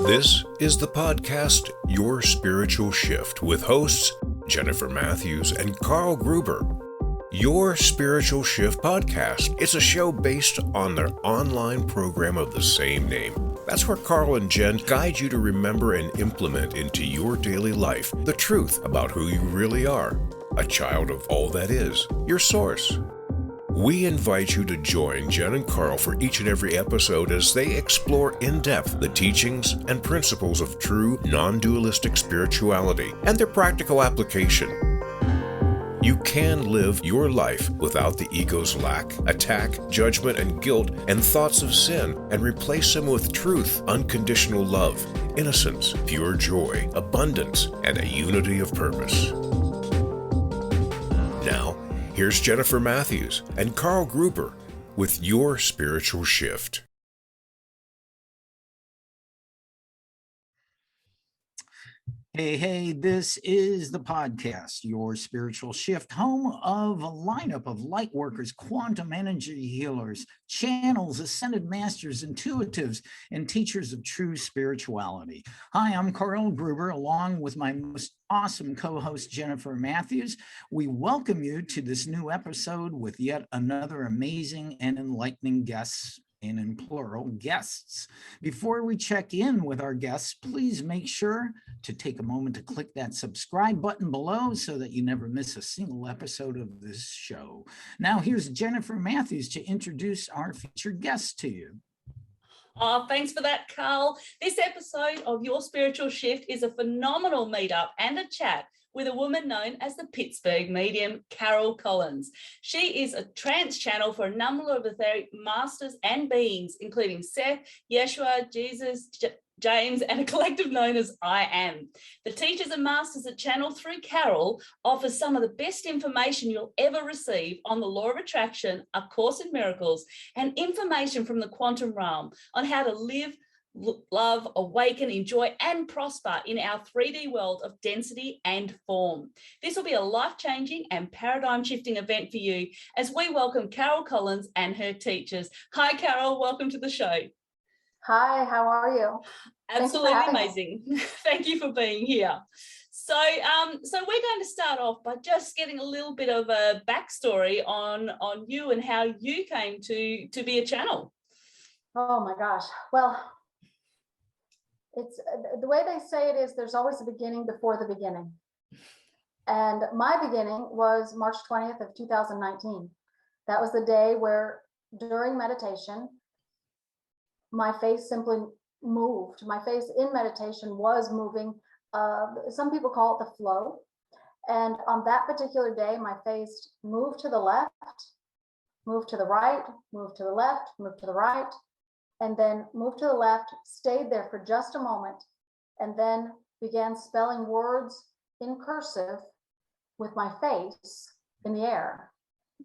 This is the podcast Your Spiritual Shift with hosts Jennifer Matthews and Karl Gruber. Your Spiritual Shift podcast. It's a show based on their online program of the same name. That's where Karl and Jen guide you to remember and implement into your daily life the truth about who you really are, a child of all that is, your source. We invite you to join Jen and Karl for each and every episode as they explore in depth the teachings and principles of true non-dualistic spirituality and their practical application. You can live your life without the ego's lack, attack, judgment, and guilt and thoughts of sin, and replace them with truth, unconditional love, innocence, pure joy, abundance, and a unity of purpose. Now, here's Jennifer Matthews and Karl Gruber with Your Spiritual Shift. Hey, this is the podcast, Your Spiritual Shift, home of a lineup of light workers, quantum energy healers, channels, ascended masters, intuitives, and teachers of true spirituality. Hi, I'm Karl Gruber, along with my most awesome co-host, Jennifer Matthews. We welcome you to this new episode with yet another amazing and enlightening guest, and in plural, guests. Before we check in with our guests, please make sure to take a moment to click that subscribe button below so that you never miss a single episode of this show. Now, here's Jennifer Matthews to introduce our featured guest to you. Oh, thanks for that, Karl. This episode of Your Spiritual Shift is a phenomenal meetup and a chat with a woman known as the Pittsburgh Medium Carol Collins. She is a trance channel for a number of etheric masters and beings, including Seth, Jeshua, Jesus, James, and a collective known as I Am. The teachers and masters that channel through Carol offer some of the best information you'll ever receive on the law of attraction, A Course in Miracles, and information from the quantum realm on how to live, love, awaken, enjoy, and prosper in our 3D world of density and form. This will be a life-changing and paradigm-shifting event for you as we welcome Carol Collins and her teachers. Hi, Carol. Welcome to the show. Hi, how are you? Absolutely amazing. Thank you for being here. So we're going to start off by just getting a little bit of a backstory on you and how you came to be a channel. Oh my gosh. Well, it's the way they say it is there's always a beginning before the beginning. And my beginning was March 20th of 2019. That was the day where during meditation, my face simply moved. My face in meditation was moving. Some people call it the flow. And on that particular day, my face moved to the left, moved to the right, moved to the left, moved to the right, and then moved to the left, stayed there for just a moment, and then began spelling words in cursive with my face in the air.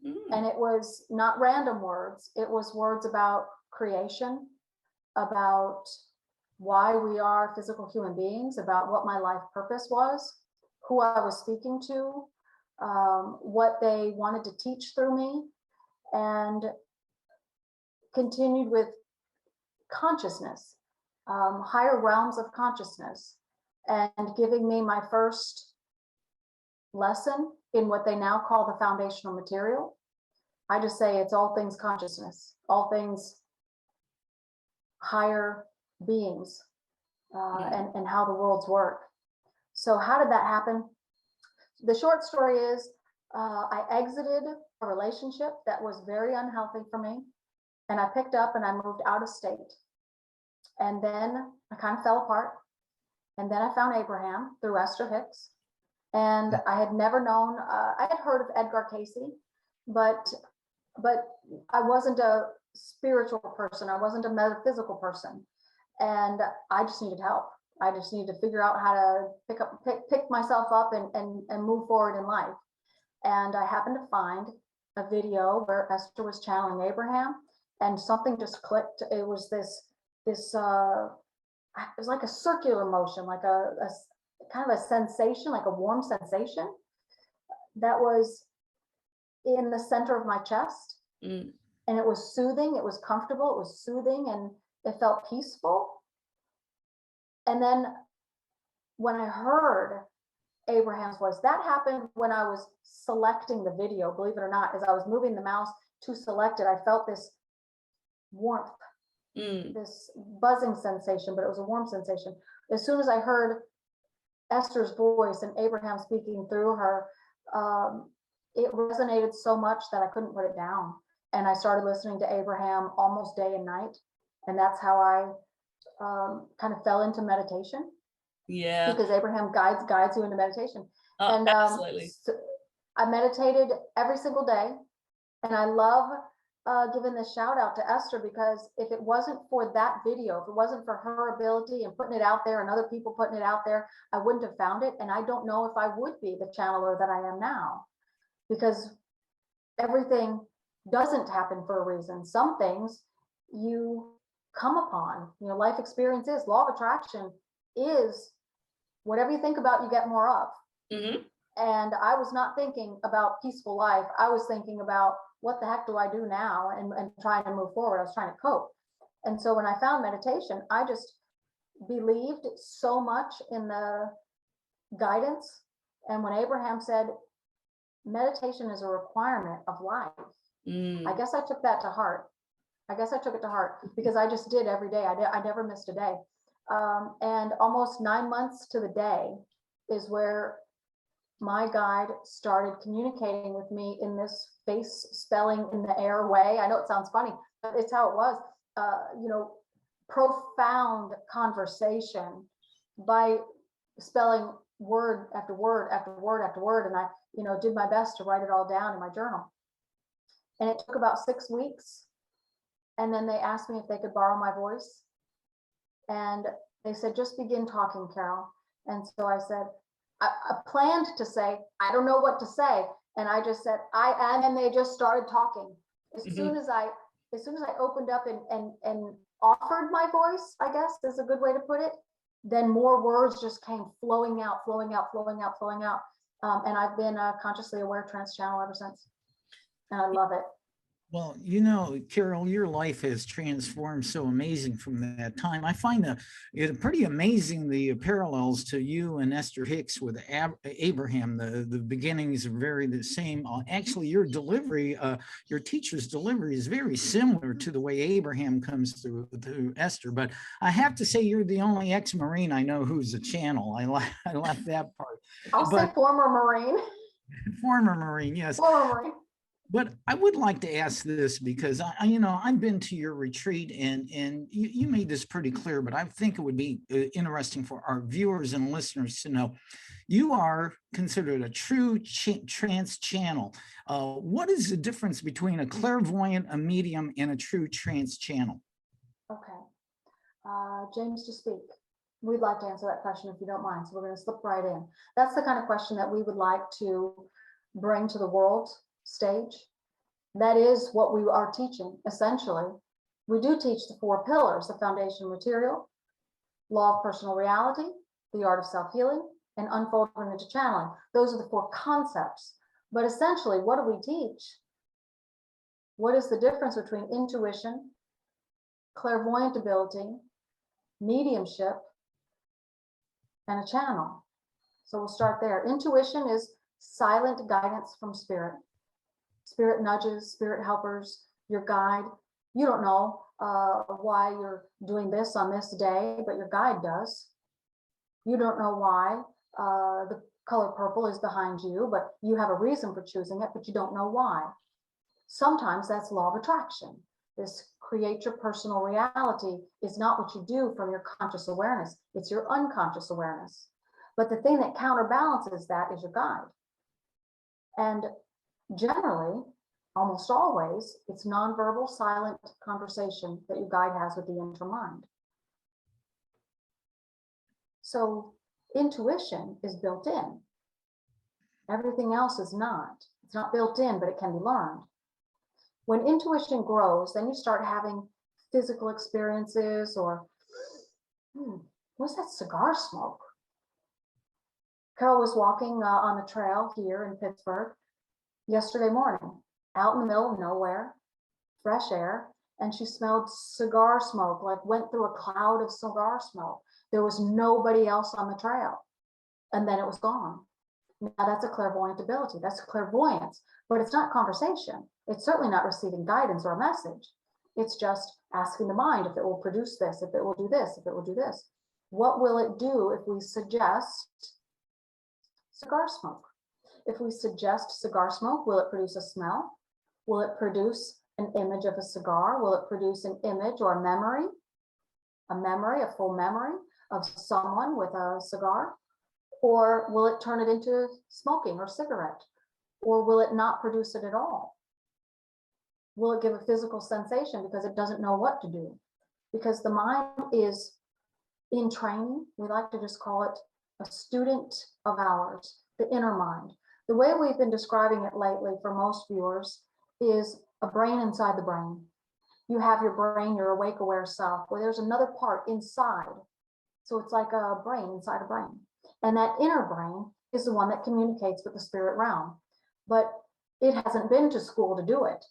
And it was not random words. It was words about creation, about why we are physical human beings, about what my life purpose was, who I was speaking to, what they wanted to teach through me, and continued with consciousness, higher realms of consciousness, and giving me my first lesson in what they now call the foundational material. I just say it's all things consciousness, all things higher beings, and how the worlds work. So how did that happen? The short story is I exited a relationship that was very unhealthy for me, and I picked up and I moved out of state. And then I kind of fell apart. And then I found Abraham through Esther Hicks. And I had never known, I had heard of Edgar Casey, but I wasn't a spiritual person. I wasn't a metaphysical person. And I just needed help. I just needed to figure out how to pick myself up and move forward in life. And I happened to find a video where Esther was channeling Abraham, and something just clicked. It was this it was like a circular motion, like a kind of a sensation, like a warm sensation that was in the center of my chest. And it was soothing, it was comfortable, it was soothing, and it felt peaceful. And then when I heard Abraham's voice, that happened when I was selecting the video, believe it or not. As I was moving the mouse to select it, I felt this warmth, this buzzing sensation, but it was a warm sensation. As soon as I heard Esther's voice and Abraham speaking through her, it resonated so much that I couldn't put it down. And I started listening to Abraham almost day and night. And that's how I kind of fell into meditation. Yeah. Because Abraham guides you into meditation. Oh, And absolutely. so I meditated every single day. And I love giving this shout out to Esther, because if it wasn't for that video, if it wasn't for her ability and putting it out there and other people putting it out there, I wouldn't have found it. And I don't know if I would be the channeler that I am now, because everything doesn't happen for a reason. Some things you come upon, life experiences, law of attraction is whatever you think about, you get more of. Mm-hmm. And I was not thinking about peaceful life. I was thinking about what the heck do I do now, and trying to move forward. I was trying to cope. And so when I found meditation, I just believed so much in the guidance. And when Abraham said meditation is a requirement of life, I guess I took that to heart. I guess I took it to heart, because I just did every day. I never missed a day. And almost 9 months to the day is where my guide started communicating with me in this face spelling in the air way. I know it sounds funny, but it's how it was. Profound conversation by spelling word after word after word after word. And I, did my best to write it all down in my journal. And it took about 6 weeks. And then they asked me if they could borrow my voice. And they said, just begin talking, Carol. And so I said, I planned to say, I don't know what to say. And I just said, I am, and they just started talking. As soon as I opened up and offered my voice, I guess is a good way to put it, then more words just came flowing out. And I've been a consciously aware trance channel ever since. And I love it. Well, Carol, your life has transformed so amazing from that time. I find it pretty amazing, the parallels to you and Esther Hicks with Abraham. The beginnings are very the same. Actually, your delivery, your teacher's delivery is very similar to the way Abraham comes through Esther. But I have to say, you're the only ex-Marine I know who's a channel. I left that part. I'll say former Marine. Former Marine, yes. Former Marine. But I would like to ask this, because I've been to your retreat, and you made this pretty clear, but I think it would be interesting for our viewers and listeners to know. You are considered a true trance channel. What is the difference between a clairvoyant, a medium, and a true trance channel? Okay. James, to speak. We'd like to answer that question if you don't mind. So we're going to slip right in. That's the kind of question that we would like to bring to the world stage. That is what we are teaching, essentially. We do teach the 4 pillars: the foundation material, law of personal reality, the art of self-healing, and unfolding into channeling. Those are the 4 concepts. But essentially, what do we teach? What is the difference between intuition, clairvoyant ability, mediumship, and a channel? So we'll start there. Intuition is silent guidance from spirit. Spirit nudges, spirit helpers, your guide. You don't know why you're doing this on this day, but your guide does. You don't know why the color purple is behind you, but you have a reason for choosing it, but you don't know why. Sometimes that's law of attraction. This create your personal reality is not what you do from your conscious awareness. It's your unconscious awareness. But the thing that counterbalances that is your guide. And generally, almost always, it's nonverbal, silent conversation that your guide has with the intermind. So intuition is built in. Everything else is not. It's not built in, but it can be learned. When intuition grows, then you start having physical experiences, or what's that cigar smoke? Carol was walking on the trail here in Pittsburgh yesterday morning, out in the middle of nowhere, fresh air, and she smelled cigar smoke, like went through a cloud of cigar smoke. There was nobody else on the trail. And then it was gone. Now that's a clairvoyant ability. That's clairvoyance, but it's not conversation. It's certainly not receiving guidance or a message. It's just asking the mind if it will produce this, if it will do this, if it will do this. What will it do if we suggest cigar smoke? If we suggest cigar smoke, will it produce a smell? Will it produce an image of a cigar? Will it produce an image or a memory, a full memory of someone with a cigar? Or will it turn it into smoking or cigarette? Or will it not produce it at all? Will it give a physical sensation because it doesn't know what to do? Because the mind is in training. We like to just call it a student of ours, the inner mind. The way we've been describing it lately for most viewers is a brain inside the brain. You have your brain, your awake, aware self, where there's another part inside. So it's like a brain inside a brain. And that inner brain is the one that communicates with the spirit realm. But it hasn't been to school to do it.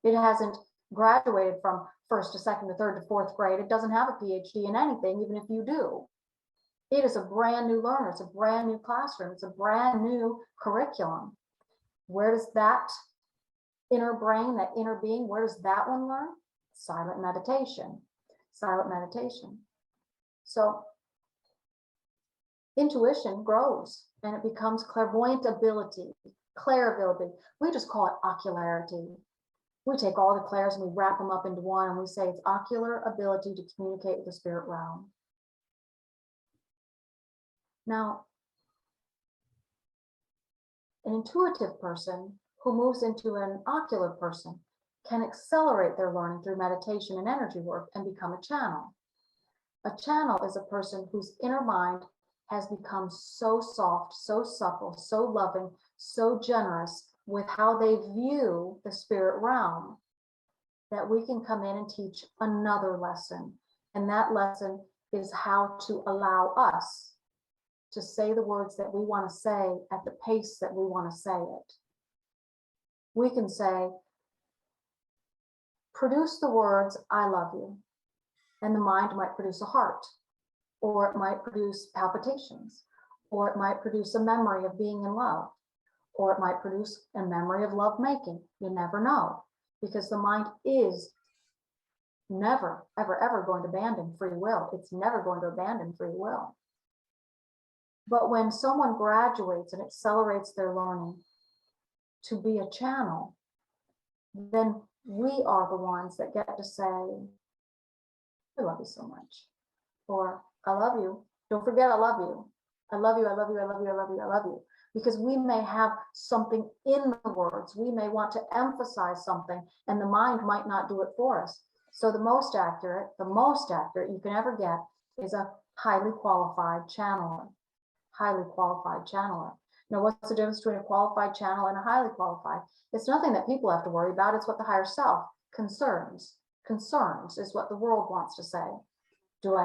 It hasn't graduated from first to second to third to fourth grade. It doesn't have a PhD in anything, even if you do. It is a brand new learner. It's a brand new classroom. It's a brand new curriculum. Where does that inner brain, that inner being, where does that one learn? Silent meditation. Silent meditation. So intuition grows and it becomes clairvoyant ability, clairability. We just call it ocularity. We take all the clairs and we wrap them up into one and we say it's ocular ability to communicate with the spirit realm. Now, an intuitive person who moves into an ocular person can accelerate their learning through meditation and energy work and become a channel. A channel is a person whose inner mind has become so soft, so supple, so loving, so generous with how they view the spirit realm that we can come in and teach another lesson. And that lesson is how to allow us to say the words that we want to say at the pace that we want to say it. We can say, produce the words, I love you. And the mind might produce a heart, or it might produce palpitations, or it might produce a memory of being in love, or it might produce a memory of love making. You never know, because the mind is never, ever, ever going to abandon free will. It's never going to abandon free will. But when someone graduates and accelerates their learning to be a channel, then we are the ones that get to say, I love you so much. Or I love you. Don't forget, I love you. I love you. I love you. I love you. I love you. I love you. Because we may have something in the words. We may want to emphasize something and the mind might not do it for us. So the most accurate you can ever get is a highly qualified channeler. Highly qualified channeler. Now, what's the difference between a qualified channel and a highly qualified? It's nothing that people have to worry about. It's what the higher self concerns. Concerns is what the world wants to say. Do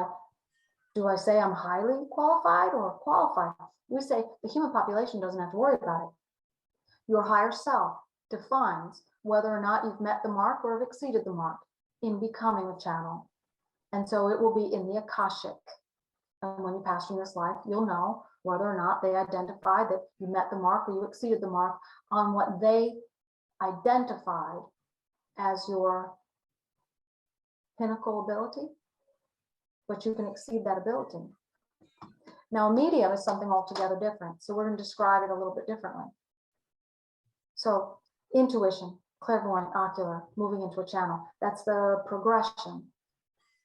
I say I'm highly qualified or qualified? We say the human population doesn't have to worry about it. Your higher self defines whether or not you've met the mark or have exceeded the mark in becoming a channel. And so it will be in the Akashic. And when you pass from this life, you'll know whether or not they identified that you met the mark or you exceeded the mark on what they identified as your pinnacle ability, but you can exceed that ability. Now, a medium is something altogether different. So we're going to describe it a little bit differently. So intuition, clairvoyant, ocular, moving into a channel, that's the progression.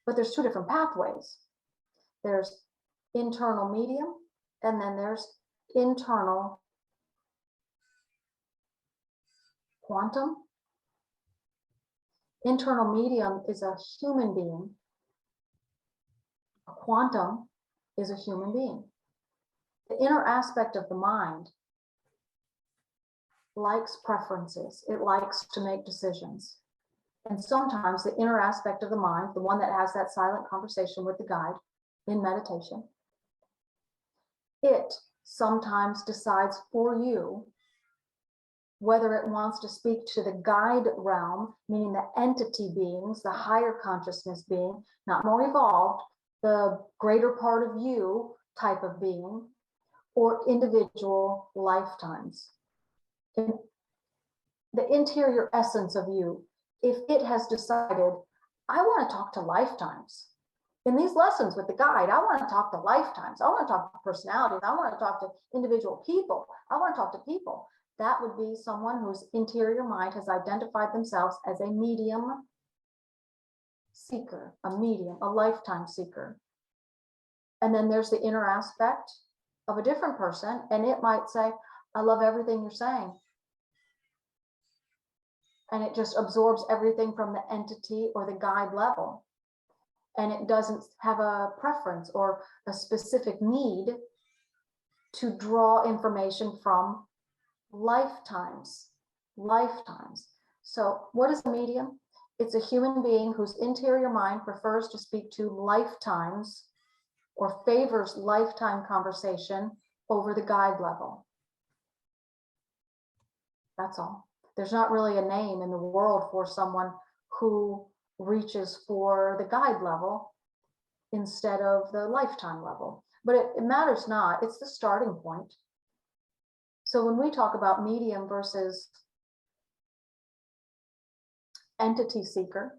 But there's two different pathways. There's internal medium, and then there's internal quantum. Internal medium is a human being. A quantum is a human being. The inner aspect of the mind likes preferences. It likes to make decisions. And sometimes the inner aspect of the mind, the one that has that silent conversation with the guide in meditation, it sometimes decides for you whether it wants to speak to the guide realm, meaning the entity beings, the higher consciousness being, not more evolved, the greater part of you type of being, or individual lifetimes. In the interior essence of you, if it has decided, I want to talk to lifetimes. In these lessons with the guide, I want to talk to lifetimes. I want to talk to personalities. I want to talk to individual people. I want to talk to people. That would be someone whose interior mind has identified themselves as a medium seeker, a medium, a lifetime seeker. And then there's the inner aspect of a different person, and it might say, I love everything you're saying. And it just absorbs everything from the entity or the guide level. And it doesn't have a preference or a specific need to draw information from lifetimes. So what is a medium? It's a human being whose interior mind prefers to speak to lifetimes or favors lifetime conversation over the guide level. That's all. There's not really a name in the world for someone who reaches for the guide level instead of the lifetime level. But it matters not. It's the starting point. So when we talk about medium versus entity seeker,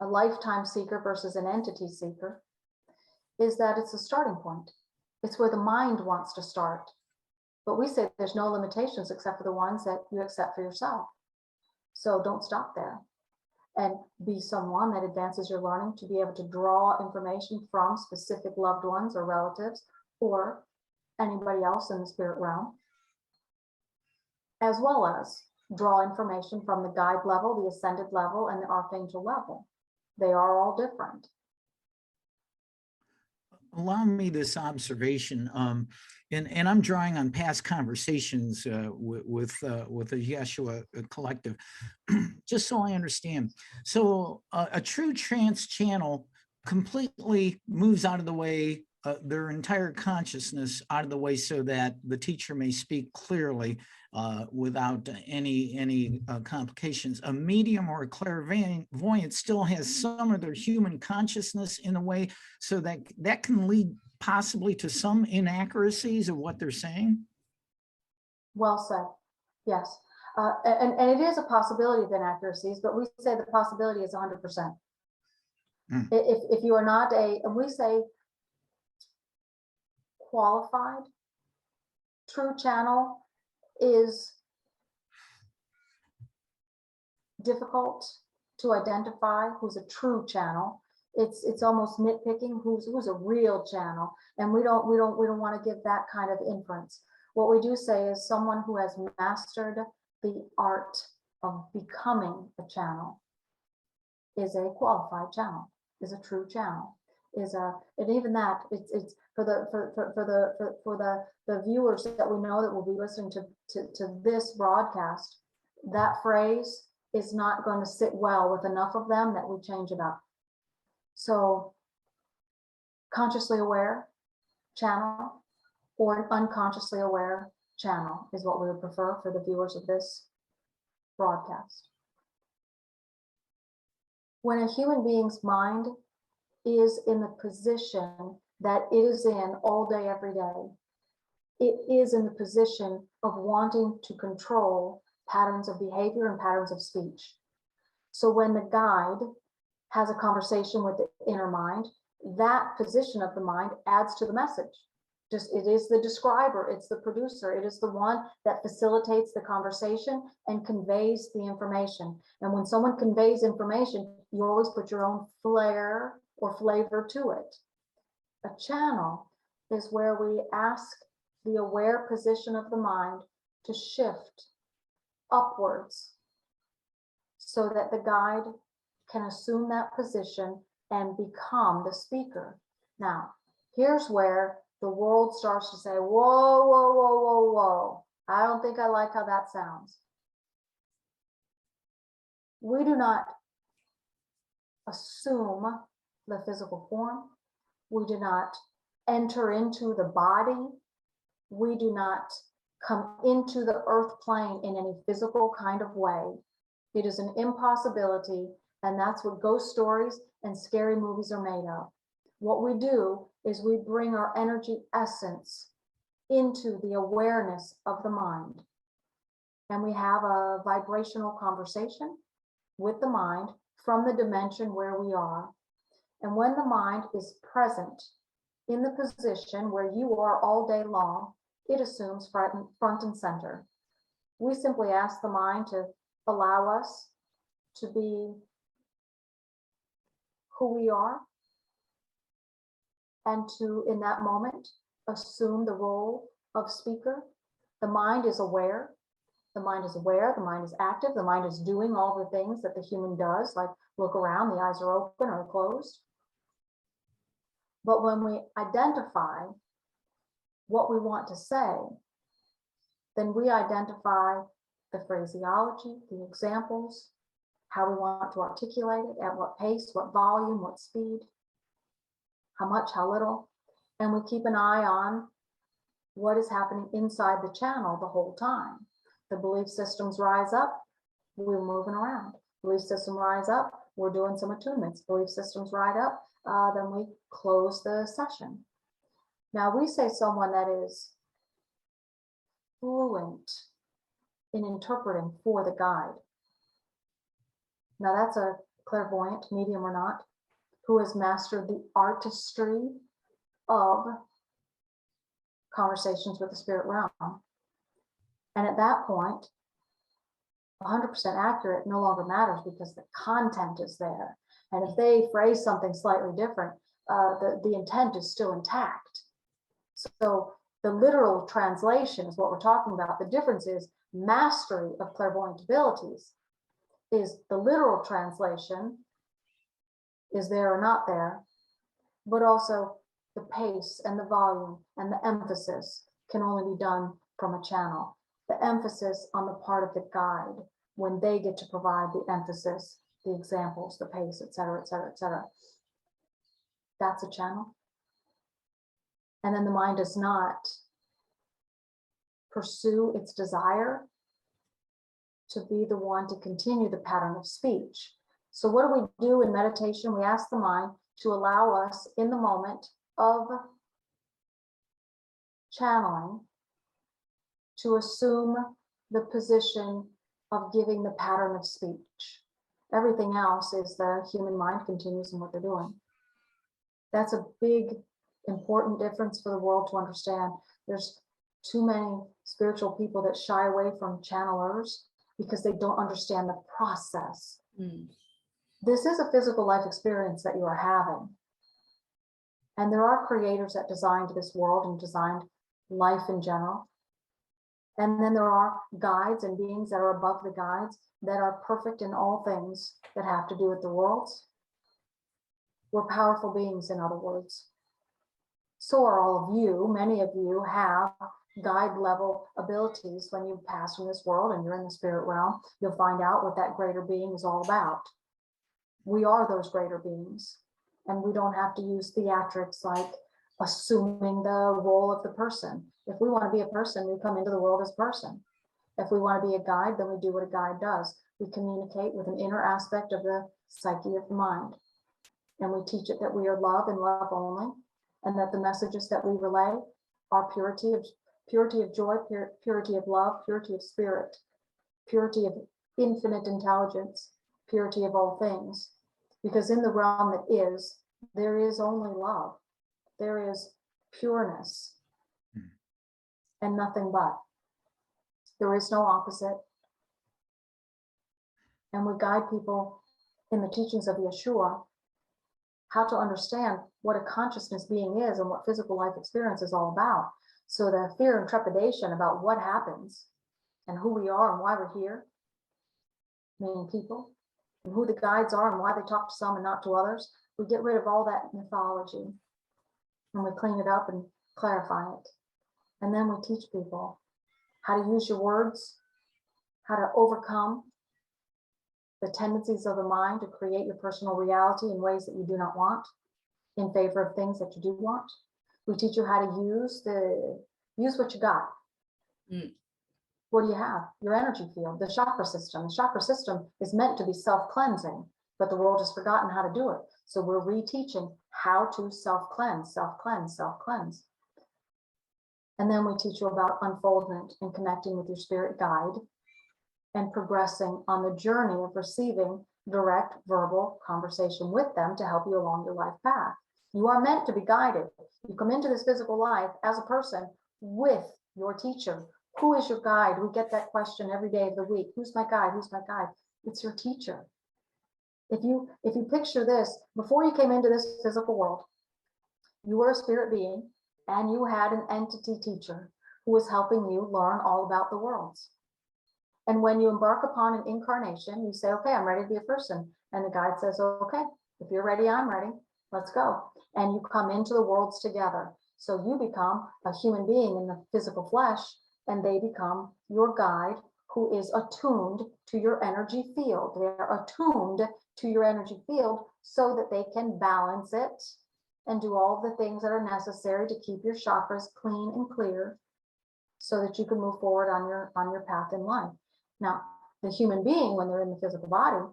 a lifetime seeker versus an entity seeker, is that it's a starting point. It's where the mind wants to start. But we say there's no limitations except for the ones that you accept for yourself. So don't stop there. And be someone that advances your learning to be able to draw information from specific loved ones or relatives or anybody else in the spirit realm, as well as draw information from the guide level, the ascended level, and the archangel level. They are all different. Allow me this observation, and I'm drawing on past conversations with the Jeshua collective, just so I understand. So a true trance channel completely moves out of the way, their entire consciousness out of the way, so that the teacher may speak clearly without any complications. A medium or a clairvoyant still has some of their human consciousness in a way, so that can lead possibly to some inaccuracies of what they're saying. Well said. Yes. And it is a possibility of inaccuracies, but we say the possibility is 100%. If you are not we say qualified, true channel is difficult to identify who's a true channel. It's almost nitpicking who's a real channel, and we don't want to give that kind of inference. What we do say is someone who has mastered the art of becoming a channel is a qualified channel, is a true channel, and even that it's for the viewers that we know that will be listening to this broadcast. That phrase is not going to sit well with enough of them that we change it up. So consciously aware channel or an unconsciously aware channel is what we would prefer for the viewers of this broadcast. When a human being's mind is in the position that it is in all day, every day, it is in the position of wanting to control patterns of behavior and patterns of speech. So when the guide has a conversation with the inner mind, that position of the mind adds to the message. Just it is the describer, it's the producer, it is the one that facilitates the conversation and conveys the information. And when someone conveys information, you always put your own flair or flavor to it. A channel is where we ask the aware position of the mind to shift upwards so that the guide can assume that position and become the speaker. Now, here's where the world starts to say, whoa, whoa, whoa, whoa, whoa. I don't think I like how that sounds. We do not assume the physical form. We do not enter into the body. We do not come into the earth plane in any physical kind of way. It is an impossibility, and that's what ghost stories and scary movies are made of. What we do is we bring our energy essence into the awareness of the mind. And we have a vibrational conversation with the mind from the dimension where we are. And when the mind is present in the position where you are all day long, it assumes front and center. We simply ask the mind to allow us to be who we are, and to, in that moment, assume the role of speaker. The mind is aware. The mind is aware, the mind is active, the mind is doing all the things that the human does, like look around, the eyes are open or closed. But when we identify what we want to say, then we identify the phraseology, the examples, how we want to articulate it, at what pace, what volume, what speed, how much, how little. And we keep an eye on what is happening inside the channel the whole time. The belief systems rise up, we're moving around. Belief system rise up, we're doing some attunements. Belief systems rise up, then we close the session. Now we say someone that is fluent in interpreting for the guide. Now that's a clairvoyant, medium or not, who has mastered the artistry of conversations with the spirit realm. And at that point, 100% accurate no longer matters because the content is there. And if they phrase something slightly different, the intent is still intact. So the literal translation is what we're talking about. The difference is mastery of clairvoyant abilities is the literal translation is there or not there, but also the pace and the volume and the emphasis can only be done from a channel. The emphasis on the part of the guide when they get to provide the emphasis, the examples, the pace, et cetera, et cetera, et cetera. That's a channel. And then the mind does not pursue its desire to be the one to continue the pattern of speech. So what do we do in meditation? We ask the mind to allow us in the moment of channeling to assume the position of giving the pattern of speech. Everything else is the human mind continues in what they're doing. That's a big, important difference for the world to understand. There's too many spiritual people that shy away from channelers because they don't understand the process. This is a physical life experience that you are having. And there are creators that designed this world and designed life in general. And then there are guides and beings that are above the guides that are perfect in all things that have to do with the worlds. We're powerful beings, in other words. So are all of you. Many of you have guide level abilities. When you pass from this world and you're in the spirit realm, you'll find out what that greater being is all about. We are those greater beings, and we don't have to use theatrics like assuming the role of the person. If we want to be a person, we come into the world as a person. If we want to be a guide, then we do what a guide does. We communicate with an inner aspect of the psyche of the mind. And we teach it that we are love and love only, and that the messages that we relay are purity of joy, purity of love, purity of spirit, purity of infinite intelligence, purity of all things. Because in the realm that is, there is only love. There is pureness and nothing but. There is no opposite. And we guide people in the teachings of Yeshua how to understand what a consciousness being is and what physical life experience is all about. So the fear and trepidation about what happens and who we are and why we're here, meaning people, and who the guides are and why they talk to some and not to others, we get rid of all that mythology and we clean it up and clarify it. And then we teach people how to use your words, how to overcome the tendencies of the mind to create your personal reality in ways that you do not want in favor of things that you do want. We teach you how to use what you got. What do you have? Your energy field, the chakra system. The chakra system is meant to be self-cleansing, but the world has forgotten how to do it. So we're reteaching how to self-cleanse, self-cleanse, self-cleanse. And then we teach you about unfoldment and connecting with your spirit guide and progressing on the journey of receiving direct verbal conversation with them to help you along your life path. You are meant to be guided. You come into this physical life as a person with your teacher. Who is your guide? We get that question every day of the week. Who's my guide? Who's my guide? It's your teacher. If you picture this, before you came into this physical world, you were a spirit being and you had an entity teacher who was helping you learn all about the worlds. And when you embark upon an incarnation, you say, okay, I'm ready to be a person. And the guide says, okay, if you're ready, I'm ready. Let's go. And you come into the worlds together. So you become a human being in the physical flesh, and they become your guide who is attuned to your energy field. They're attuned to your energy field so that they can balance it and do all the things that are necessary to keep your chakras clean and clear so that you can move forward on your path in life. Now, the human being, when they're in the physical body,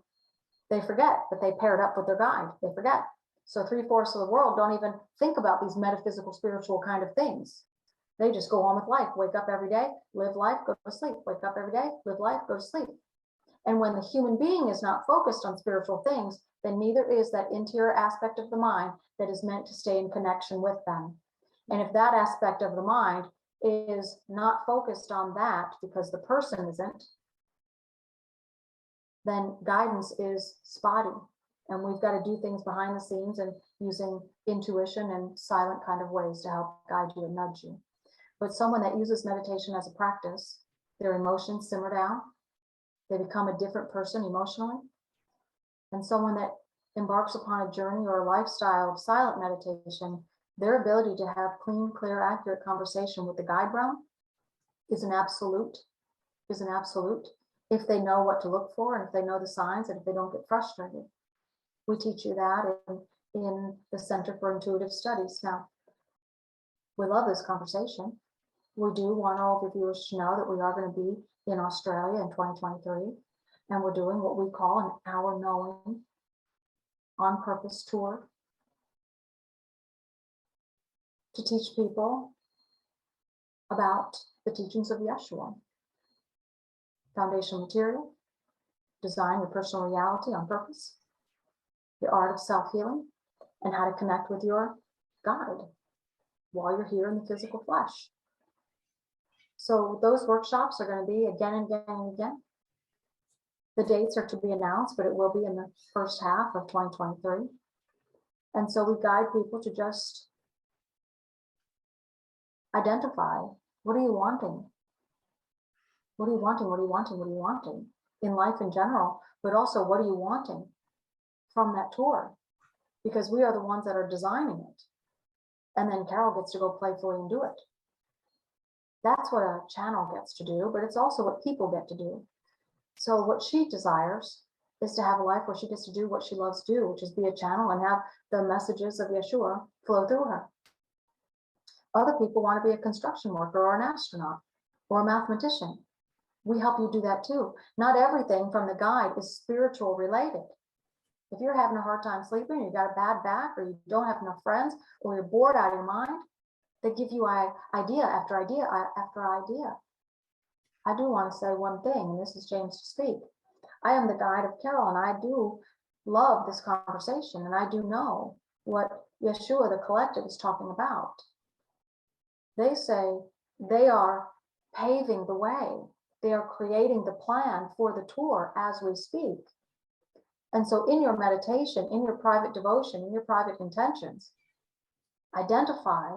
they forget that they paired up with their guide. They forget. So 3/4 of the world don't even think about these metaphysical, spiritual kind of things. They just go on with life, wake up every day, live life, go to sleep, wake up every day, live life, go to sleep. And when the human being is not focused on spiritual things, then neither is that interior aspect of the mind that is meant to stay in connection with them. And if that aspect of the mind is not focused on that because the person isn't, then guidance is spotty. And we've got to do things behind the scenes and using intuition and silent kind of ways to help guide you and nudge you. But someone that uses meditation as a practice, their emotions simmer down. They become a different person emotionally. And someone that embarks upon a journey or a lifestyle of silent meditation, their ability to have clean, clear, accurate conversation with the guide realm is an absolute, if they know what to look for and if they know the signs and if they don't get frustrated. We teach you that in the Center for Intuitive Studies. Now, we love this conversation. We do want all of your viewers to know that we are going to be in Australia in 2023, and we're doing what we call an Our Knowing on Purpose tour to teach people about the teachings of Jeshua. Foundation material, design your personal reality on purpose, the art of self-healing, and how to connect with your guide while you're here in the physical flesh. So those workshops are going to be again and again and again. The dates are to be announced, but it will be in the first half of 2023. And so we guide people to just identify, what are you wanting? What are you wanting? What are you wanting? What are you wanting in life in general? But also, what are you wanting from that tour? Because we are the ones that are designing it. And then Carol gets to go playfully and do it. That's what a channel gets to do, but it's also what people get to do. So what she desires is to have a life where she gets to do what she loves to do, which is be a channel and have the messages of Jeshua flow through her. Other people want to be a construction worker or an astronaut or a mathematician. We help you do that too. Not everything from the guide is spiritual related. If you're having a hard time sleeping, you got a bad back, or you don't have enough friends, or you're bored out of your mind, they give you idea after idea after idea. I do want to say one thing, and this is James to speak. I am the guide of Carol, and I do love this conversation, and I do know what Jeshua, the collective, is talking about. They say they are paving the way. They are creating the plan for the tour as we speak. And so in your meditation, in your private devotion, in your private intentions, identify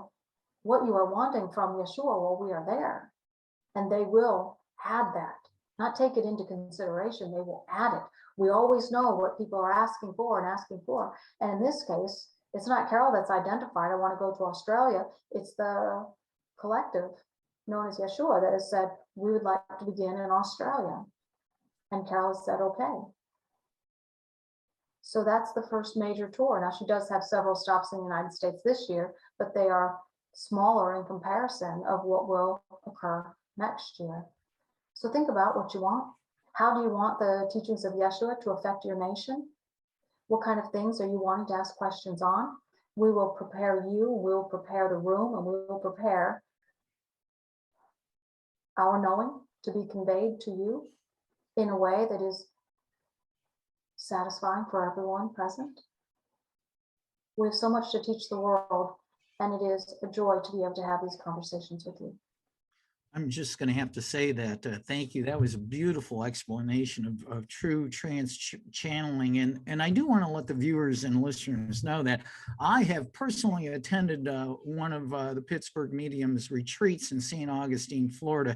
what you are wanting from Jeshua while we are there. And they will add that, not take it into consideration. They will add it. We always know what people are asking for and asking for. And in this case, it's not Carol that's identified, I want to go to Australia. It's the collective known as Jeshua that has said, we would like to begin in Australia. And Carol has said, okay. So that's the first major tour. Now, she does have several stops in the United States this year, but they are smaller in comparison of what will occur next year. So think about what you want. How do you want the teachings of Jeshua to affect your nation? What kind of things are you wanting to ask questions on? We will prepare you, we will prepare the room, and we will prepare our knowing to be conveyed to you in a way that is satisfying for everyone present. We have so much to teach the world, and it is a joy to be able to have these conversations with you. I'm just going to have to say that thank you. That was a beautiful explanation of true channeling. And I do want to let the viewers and listeners know that I have personally attended one of the Pittsburgh Medium's retreats in St. Augustine, Florida.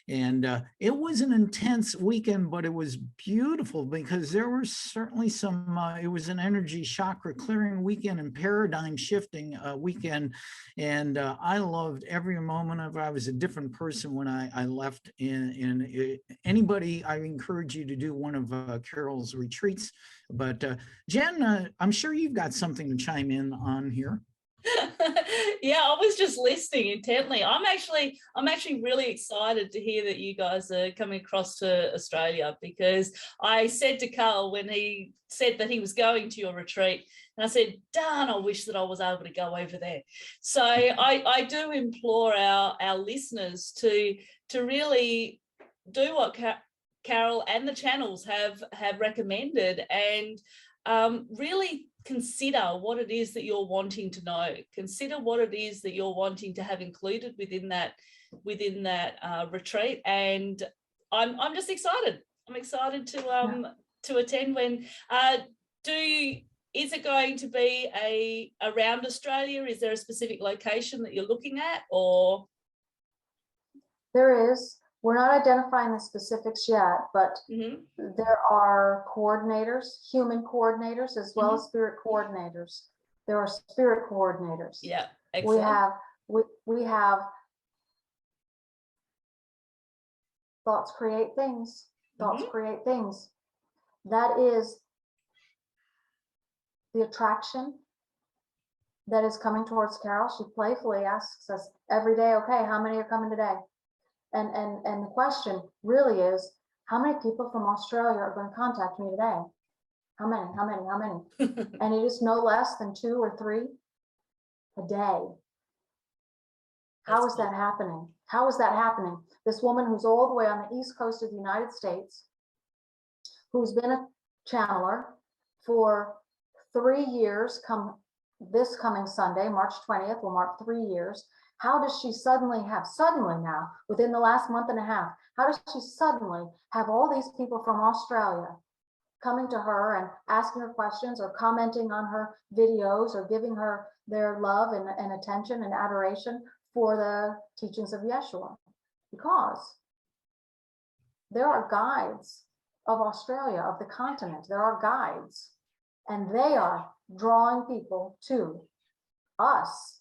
And it was an intense weekend, but it was beautiful because there were certainly some, it was an energy chakra clearing weekend and paradigm shifting weekend. And I loved every moment of it. I was a different person when I left. Anybody, I encourage you to do one of Carol's retreats. But Jen, I'm sure you've got something to chime in on here. Yeah, I was just listening intently. I'm actually really excited to hear that you guys are coming across to Australia, because I said to Karl when he said that he was going to your retreat, and I said, darn, I wish that I was able to go over there. So I do implore our listeners to really do what Carol and the channels have recommended, and really consider what it is that you're wanting to know. Consider what it is that you're wanting to have included within that retreat. And I'm just excited. I'm excited to attend. When is it going to be around Australia? Is there a specific location that you're looking at, or? There is. We're not identifying the specifics yet, but there are coordinators, human coordinators, as well as spirit coordinators. There are spirit coordinators. Yeah, excellent. We have thoughts create things. Thoughts create things. That is the attraction that is coming towards Carol. She playfully asks us every day, okay, how many are coming today? And the question really is, how many people from Australia are going to contact me today? How many? And it is no less than 2 or 3 a day. How is that happening? How is that happening? This woman who's all the way on the East Coast of the United States, who's been a channeler for 3 years, this coming Sunday, March 20th, will mark 3 years. How does she suddenly now, within the last month and a half, how does she suddenly have all these people from Australia coming to her and asking her questions or commenting on her videos or giving her their love and attention and adoration for the teachings of Jeshua? Because there are guides of Australia, of the continent. There are guides, and they are drawing people to us,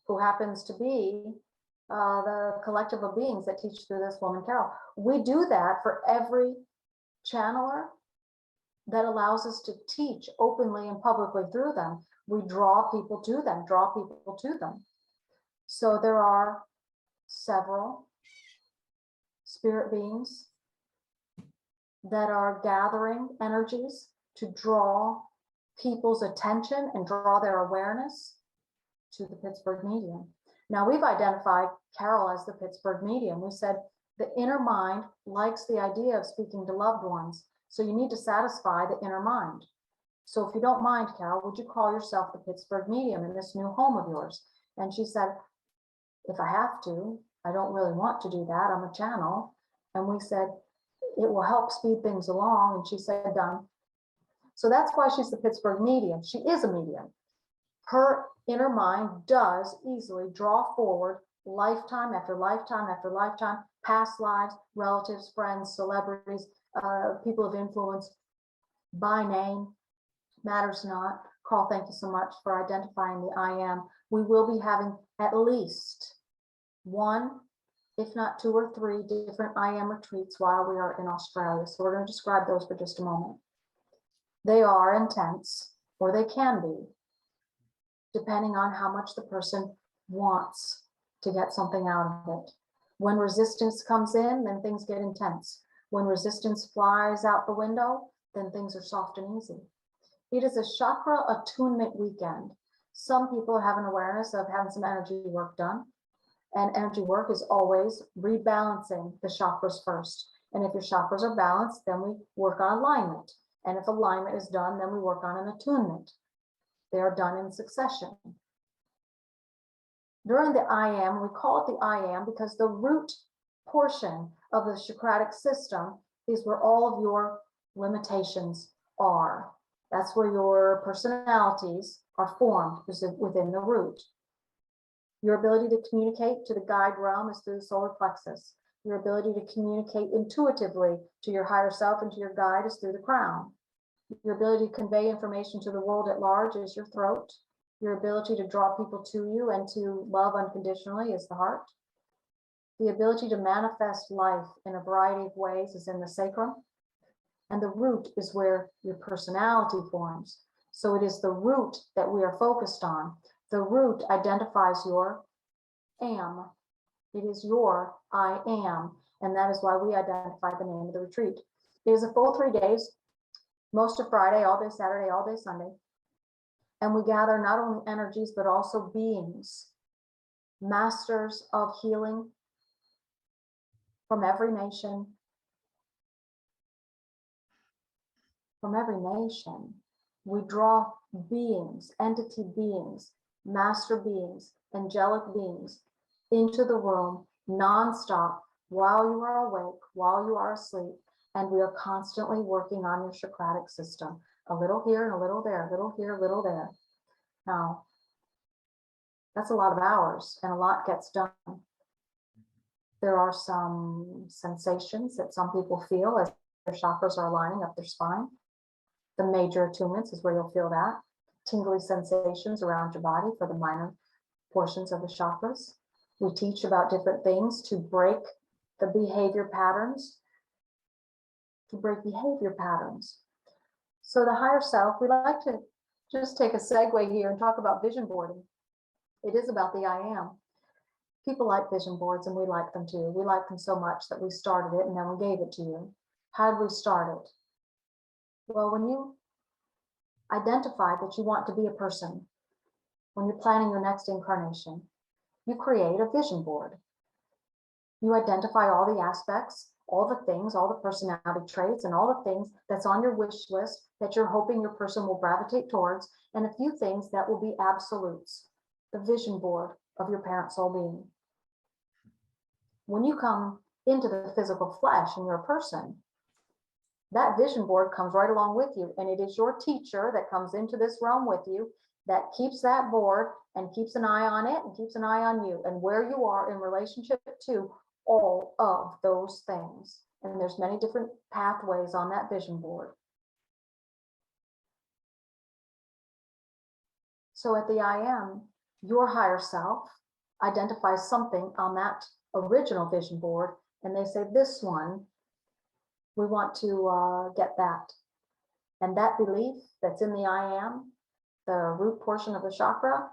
who happens to be the collective of beings that teach through this woman, Carol. We do that for every channeler that allows us to teach openly and publicly through them. We draw people to them, So there are several spirit beings that are gathering energies to draw people's attention and draw their awareness to the Pittsburgh Medium. Now, we've identified Carol as the Pittsburgh Medium. We said the inner mind likes the idea of speaking to loved ones, so you need to satisfy the inner mind. So if you don't mind, Carol, would you call yourself the Pittsburgh Medium in this new home of yours? And she said, if I have to, I don't really want to do that. I'm a channel. And we said, it will help speed things along. And she said, done. So that's why she's the Pittsburgh Medium. She is a medium. Her inner mind does easily draw forward lifetime after lifetime after lifetime, past lives, relatives, friends, celebrities, people of influence, by name, matters not. Karl, thank you so much for identifying the I am. We will be having at least 1, if not 2 or 3 different I am retreats while we are in Australia. So we're going to describe those for just a moment. They are intense, or they can be, depending on how much the person wants to get something out of it. When resistance comes in, then things get intense. When resistance flies out the window, then things are soft and easy. It is a chakra attunement weekend. Some people have an awareness of having some energy work done. And energy work is always rebalancing the chakras first. And if your chakras are balanced, then we work on alignment. And if alignment is done, then we work on an attunement. They are done in succession. During the I am, we call it the I am because the root portion of the Socratic system is where all of your limitations are. That's where your personalities are formed, is within the root. Your ability to communicate to the guide realm is through the solar plexus. Your ability to communicate intuitively to your higher self and to your guide is through the crown. Your ability to convey information to the world at large is your throat. Your ability to draw people to you and to love unconditionally is the heart. The ability to manifest life in a variety of ways is in the sacrum. And the root is where your personality forms. So it is the root that we are focused on. The root identifies your am. It is your I am. And that is why we identify the name of the retreat. It is a full 3 days, most of Friday, all day Saturday, all day Sunday. And we gather not only energies, but also beings, masters of healing from every nation. From every nation, we draw beings, entity beings, master beings, angelic beings into the room nonstop while you are awake, while you are asleep, and we are constantly working on your Socratic system. A little here and a little there, a little here, a little there. Now, that's a lot of hours and a lot gets done. There are some sensations that some people feel as their chakras are lining up their spine. The major attunements is where you'll feel that. Tingly sensations around your body for the minor portions of the chakras. We teach about different things to break the behavior patterns. So the higher self, we like to just take a segue here and talk about vision boarding. It is about the I am. People like vision boards and we like them too. We like them so much that we started it and then we gave it to you. How did we start it? Well, when you identify that you want to be a person, when you're planning your next incarnation, you create a vision board. You identify all the aspects, all the things, all the personality traits, and all the things that's on your wish list that you're hoping your person will gravitate towards, and a few things that will be absolutes, the vision board of your parent soul being. When you come into the physical flesh and you're a person, that vision board comes right along with you, and it is your teacher that comes into this realm with you that keeps that board and keeps an eye on it and keeps an eye on you and where you are in relationship to all of those things. And there's many different pathways on that vision board. So at the I am, your higher self identifies something on that original vision board, and they say, this one, we want to get that. And that belief that's in the I am, the root portion of the chakra,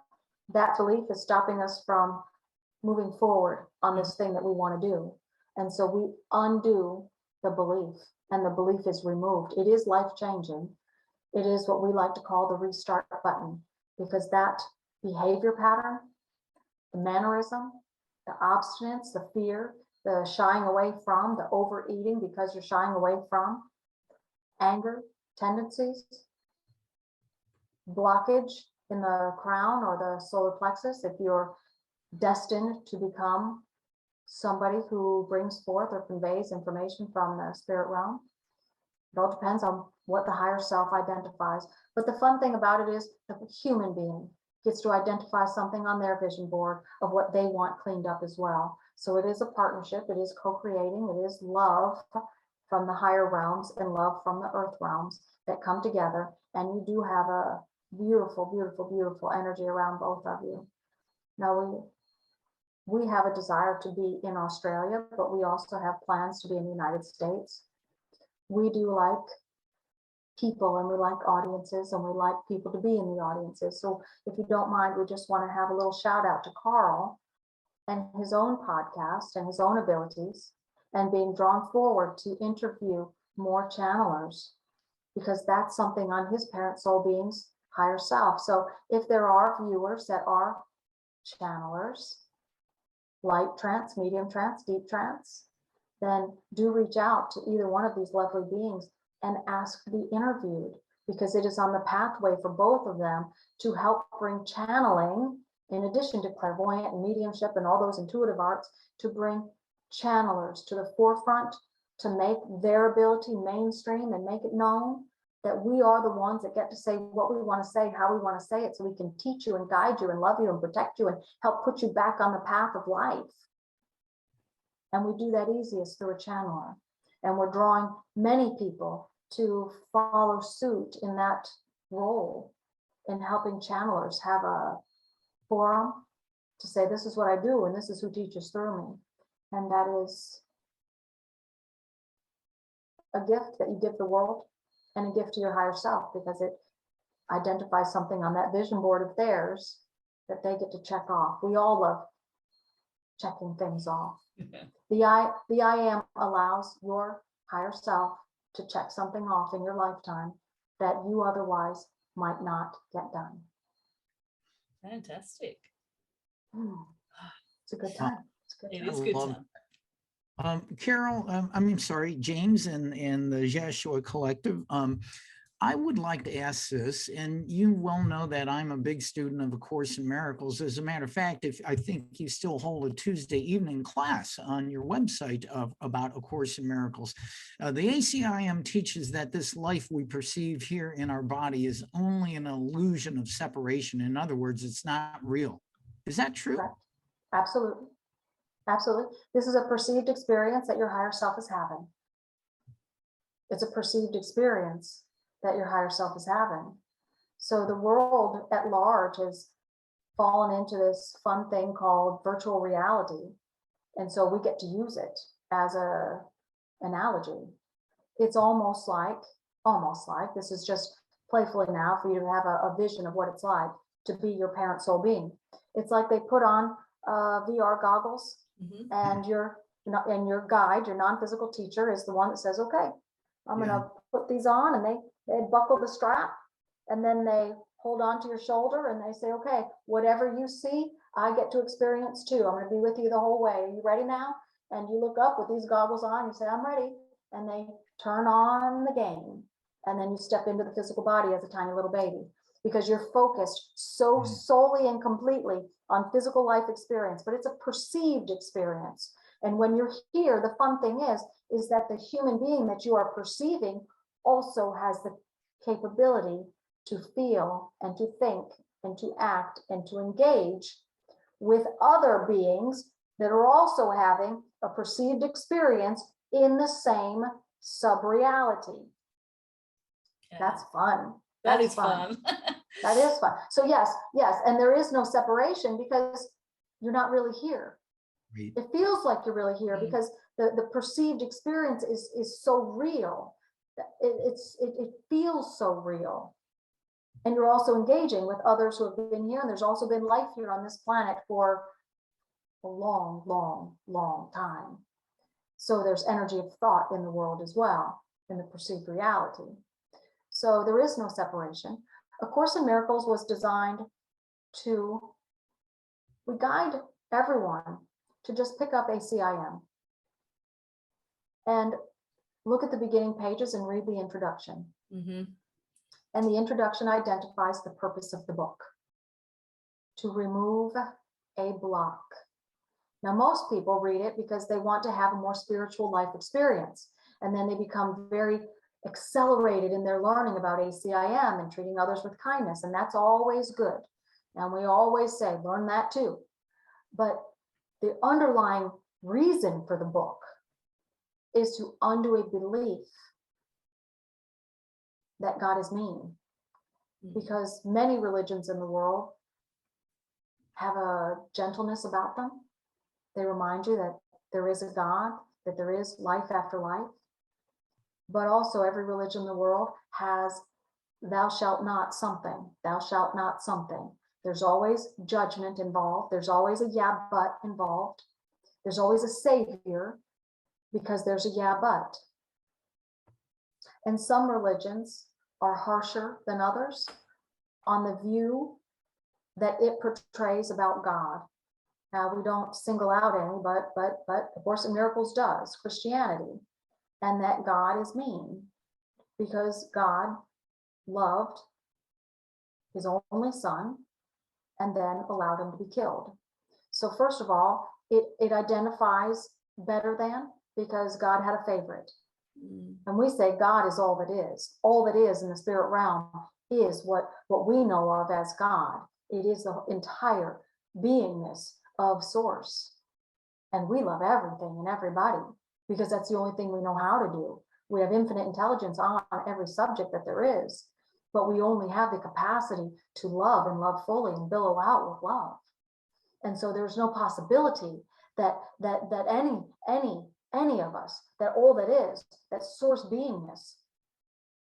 that belief is stopping us from moving forward on this thing that we want to do. And so we undo the belief, and the belief is removed. It is life-changing. It is what we like to call the restart button, because that behavior pattern, the mannerism, the obstinance, the fear, the shying away from, the overeating because you're shying away from, anger, tendencies, blockage in the crown or the solar plexus, if you're destined to become somebody who brings forth or conveys information from the spirit realm. It all depends on what the higher self identifies. But the fun thing about it is the human being gets to identify something on their vision board of what they want cleaned up as well. So it is a partnership, it is co-creating, it is love from the higher realms and love from the earth realms that come together. And you do have a beautiful, beautiful, beautiful energy around both of you. Now we have a desire to be in Australia, but we also have plans to be in the United States. We do like people and we like audiences and we like people to be in the audiences. So if you don't mind, we just want to have a little shout out to Karl and his own podcast and his own abilities and being drawn forward to interview more channelers, because that's something on his parent soul being's higher self. So if there are viewers that are channelers, light trance, medium trance, deep trance, then do reach out to either one of these lovely beings and ask to be interviewed, because it is on the pathway for both of them to help bring channeling, in addition to clairvoyant and mediumship and all those intuitive arts, to bring channelers to the forefront, to make their ability mainstream and make it known that we are the ones that get to say what we want to say, how we want to say it, so we can teach you and guide you and love you and protect you and help put you back on the path of life. And we do that easiest through a channeler. And we're drawing many people to follow suit in that role, in helping channelers have a forum to say, this is what I do and this is who teaches through me. And that is a gift that you give the world and a gift to your higher self, because it identifies something on that vision board of theirs that they get to check off. We all love checking things off. The I am allows your higher self to check something off in your lifetime that you otherwise might not get done. Fantastic. It's a good time. It's a good time. It is good time. Carol, sorry, James and the Jeshua Collective. I would like to ask this, and you well know that I'm a big student of A Course in Miracles. As a matter of fact, I think you still hold a Tuesday evening class on your website about A Course in Miracles. The ACIM teaches that this life we perceive here in our body is only an illusion of separation. In other words, it's not real. Is that true? Correct. Absolutely. Absolutely. This is a perceived experience that your higher self is having. It's a perceived experience that your higher self is having. So the world at large has fallen into this fun thing called virtual reality. And so we get to use it as a analogy. It's almost like, this is just playfully now for you to have a vision of what it's like to be your parent soul being. It's like they put on VR goggles, and your guide, your non-physical teacher, is the one that says, okay, I'm going to put these on, and they buckle the strap, and then they hold on to your shoulder and they say, okay, whatever you see, I get to experience too. I'm going to be with you the whole way. Are you ready now? And you look up with these goggles on, you say, I'm ready. And they turn on the game. And then you step into the physical body as a tiny little baby, because you're focused so solely and completely on physical life experience, but it's a perceived experience. And when you're here, the fun thing is that the human being that you are perceiving also has the capability to feel and to think and to act and to engage with other beings that are also having a perceived experience in the same sub-reality. Yeah. That's fun. That is fun. That is fun. So yes, and there is no separation because you're not really here. Right. It feels like you're really here because the perceived experience is so real. It feels so real. And you're also engaging with others who have been here, and there's also been life here on this planet for a long, long, long time. So there's energy of thought in the world as well, in the perceived reality. So there is no separation. A Course in Miracles was designed we guide everyone to just pick up ACIM and look at the beginning pages and read the introduction. And the introduction identifies the purpose of the book: to remove a block. Now, most people read it because they want to have a more spiritual life experience, and then they become very accelerated in their learning about ACIM and treating others with kindness, and that's always good. And we always say, learn that too. But the underlying reason for the book is to undo a belief that God is mean, because many religions in the world have a gentleness about them. They remind you that there is a God, that there is life after life. But also every religion in the world has thou shalt not something, thou shalt not something. There's always judgment involved. There's always a yeah, but involved. There's always a savior because there's a yeah, but. And some religions are harsher than others. on the view that it portrays about God. Now, we don't single out any, but A Course in Miracles does, Christianity, and that God is mean because God loved his only son and then allowed him to be killed. So first of all, it identifies better than, because God had a favorite. And we say God is all that is. All that is in the spirit realm is what we know of as God. It is the entire beingness of source. And we love everything and everybody because that's the only thing we know how to do. We have infinite intelligence on every subject that there is, but we only have the capacity to love and love fully and billow out with love. And so there's no possibility that any of us, that all that is, that source beingness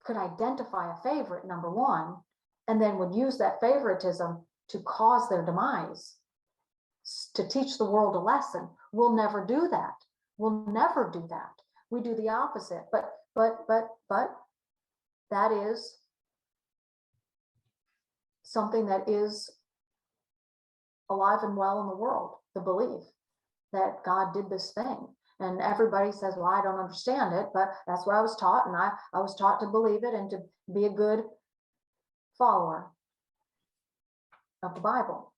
could identify a favorite, number one, and then would use that favoritism to cause their demise, to teach the world a lesson. We'll never do that. We'll never do that. We do the opposite. But that is something that is alive and well in the world, the belief that God did this thing. And everybody says, well, I don't understand it, but that's what I was taught. And I was taught to believe it and to be a good follower of the Bible.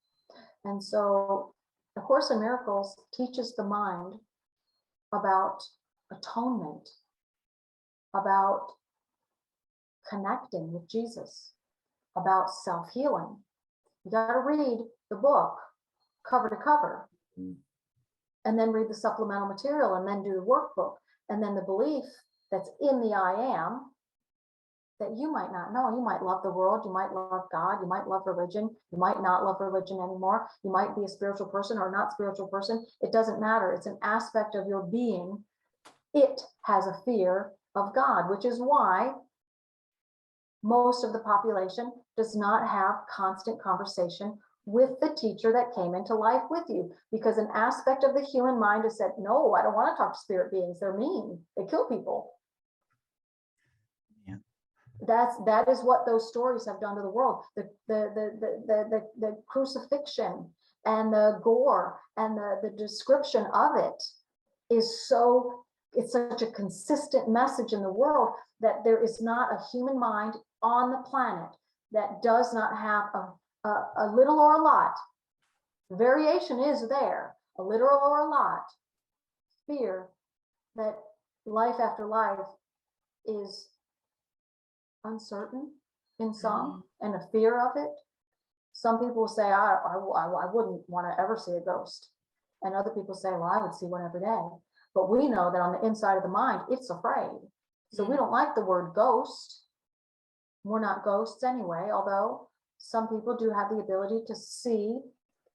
And so A Course in Miracles teaches the mind about atonement, about connecting with Jesus, about self-healing. You got to read the book cover to cover, and then read the supplemental material, and then do the workbook, and then the belief that's in the I am that you might not know. You might love the world, you might love God, you might love religion, you might not love religion anymore, you might be a spiritual person or not spiritual person. It doesn't matter. It's an aspect of your being. It has a fear of God, which is why most of the population does not have constant conversation with the teacher that came into life with you, because an aspect of the human mind has said, no, I don't want to talk to spirit beings. They're mean. They kill people. Yeah. That is what those stories have done to the world. The crucifixion and the gore and the description of it is so, it's such a consistent message in the world that there is not a human mind on the planet that does not have a little or a lot. Variation is there, a little or a lot. Fear that life after life is uncertain in some, and a fear of it. Some people say, I wouldn't want to ever see a ghost. And other people say, well, I would see one every day. But we know that on the inside of the mind, it's afraid. So we don't like the word ghost. We're not ghosts anyway, although some people do have the ability to see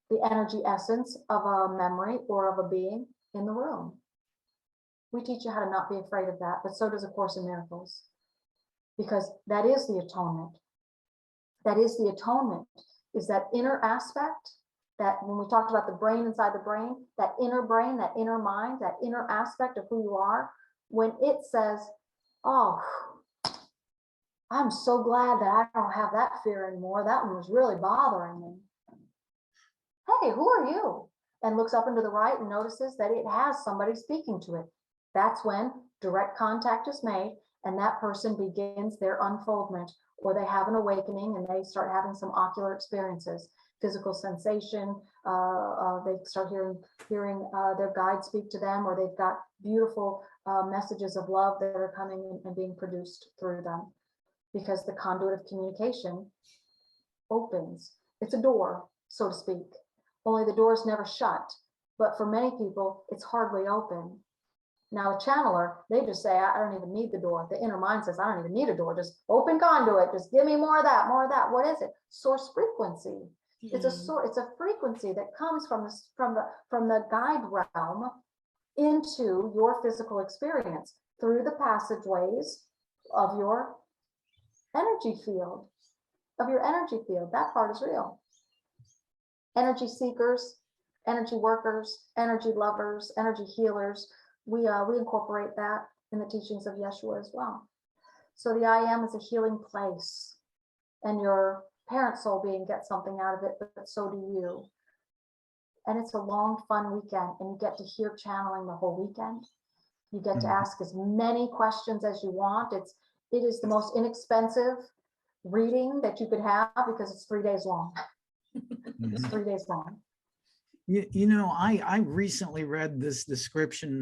the energy essence of a memory or of a being in the room. We teach you how to not be afraid of that, but so does A Course in Miracles, because that is the atonement. That is the atonement, is that inner aspect that when we talked about the brain inside the brain, that inner brain, that inner mind, that inner aspect of who you are, when it says, oh, I'm so glad that I don't have that fear anymore. That one was really bothering me. Hey, who are you? And looks up into the right and notices that it has somebody speaking to it. That's when direct contact is made and that person begins their unfoldment, or they have an awakening and they start having some ocular experiences, physical sensation. They start hearing their guide speak to them, or they've got beautiful messages of love that are coming and being produced through them. Because the conduit of communication opens. It's a door, so to speak. Only the door is never shut. But for many people, it's hardly open. Now, a channeler, they just say, I don't even need the door. The inner mind says, I don't even need a door. Just open conduit. Just give me more of that, more of that. What is it? Source frequency. It's a frequency that comes from the guide realm into your physical experience through the passageways of your energy field, That part is real. Energy seekers, energy workers, energy lovers, energy healers, we incorporate that in the teachings of Jeshua as well. So the I am is a healing place, and your parent soul being gets something out of it, but so do you. And it's a long, fun weekend, and you get to hear channeling the whole weekend. You get to ask as many questions as you want. It is the most inexpensive reading that you could have because it's 3 days long. It's 3 days long. I recently read this description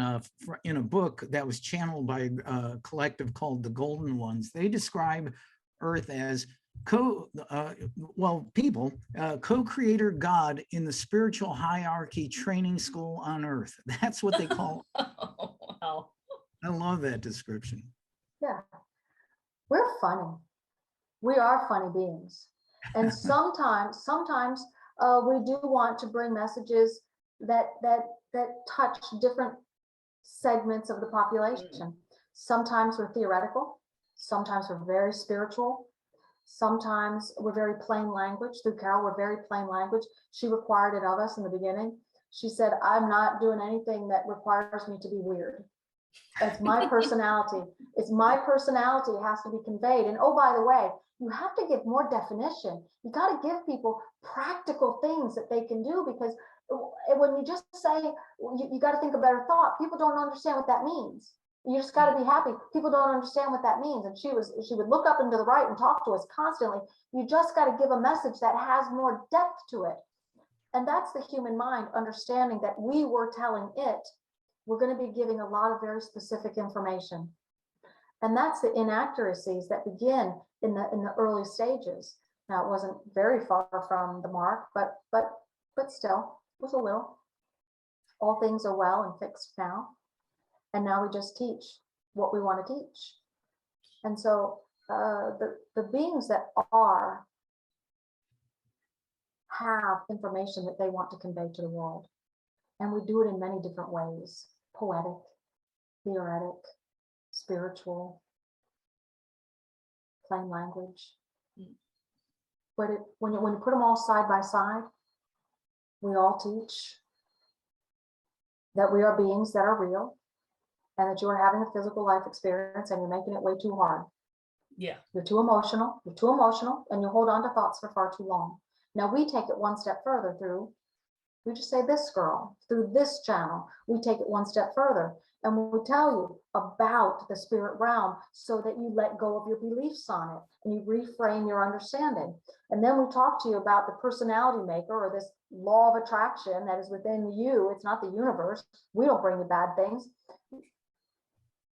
in a book that was channeled by a collective called the Golden Ones. They describe Earth as co-creator God in the spiritual hierarchy training school on Earth. That's what they call it. Oh, wow. I love that description. Yeah, we're funny. We are funny beings. And sometimes we do want to bring messages that touch different segments of the population. Sometimes we're theoretical, sometimes we're very spiritual, sometimes we're very plain language. Through Carol, we're very plain language. She required it of us in the beginning. She said, I'm not doing anything that requires me to be weird. It's my personality. It's my personality has to be conveyed. And oh, by the way, you have to give more definition. You got to give people practical things that they can do, because when you just say, you got to think a better thought, people don't understand what that means. You just got to be happy. People don't understand what that means. And she would look up and to the right and talk to us constantly. You just got to give a message that has more depth to it. And that's the human mind, understanding that we were telling it. We're going to be giving a lot of very specific information. And that's the inaccuracies that begin in the early stages. Now, it wasn't very far from the mark, but still, it was a little. All things are well and fixed now. And now we just teach what we want to teach. And so the beings that have information that they want to convey to the world. And we do it in many different ways: poetic, theoretic, spiritual, plain language. But when you put them all side by side, we all teach that we are beings that are real, and that you are having a physical life experience and you're making it way too hard. Yeah. You're too emotional, and you hold on to thoughts for far too long. Now we take it one step further we just say, this girl, through this channel, we take it one step further. And we tell you about the spirit realm so that you let go of your beliefs on it and you reframe your understanding. And then we talk to you about the personality maker, or this law of attraction that is within you. It's not the universe. We don't bring you bad things.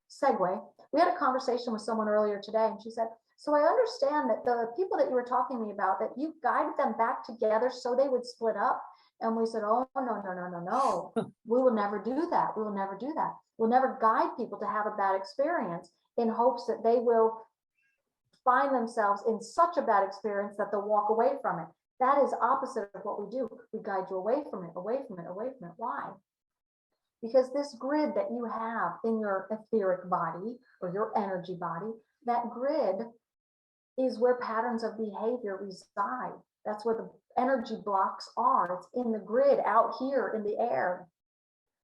Segue. We had a conversation with someone earlier today, and she said, so I understand that the people that you were talking to me about, that you guided them back together so they would split up. And we said, oh, no. We will never do that. We will never do that. We'll never guide people to have a bad experience in hopes that they will find themselves in such a bad experience that they'll walk away from it. That is opposite of what we do. We guide you away from it, away from it, away from it. Why? Because this grid that you have in your etheric body or your energy body, that grid is where patterns of behavior reside. That's where the energy blocks are. It's in the grid out here in the air.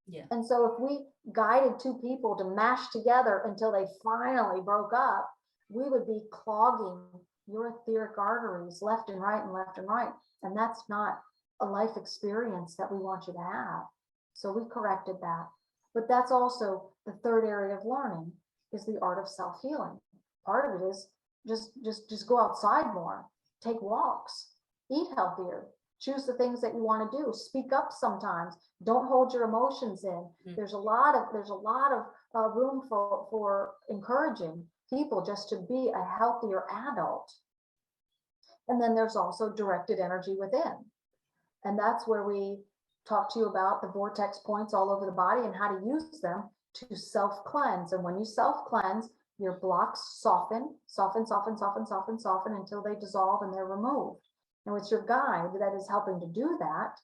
Yeah. And so if we guided two people to mash together until they finally broke up, we would be clogging your etheric arteries left and right and left and right. And that's not a life experience that we want you to have. So we corrected that. But that's also the third area of learning, is the art of self-healing. Part of it is just go outside more, take walks, eat healthier, choose the things that you want to do, speak up sometimes, don't hold your emotions in. There's a lot of room for encouraging people just to be a healthier adult. And then there's also directed energy within. And that's where we talk to you about the vortex points all over the body and how to use them to self-cleanse. And when you self-cleanse, your blocks soften until they dissolve and they're removed. Now it's your guide that is helping to do that.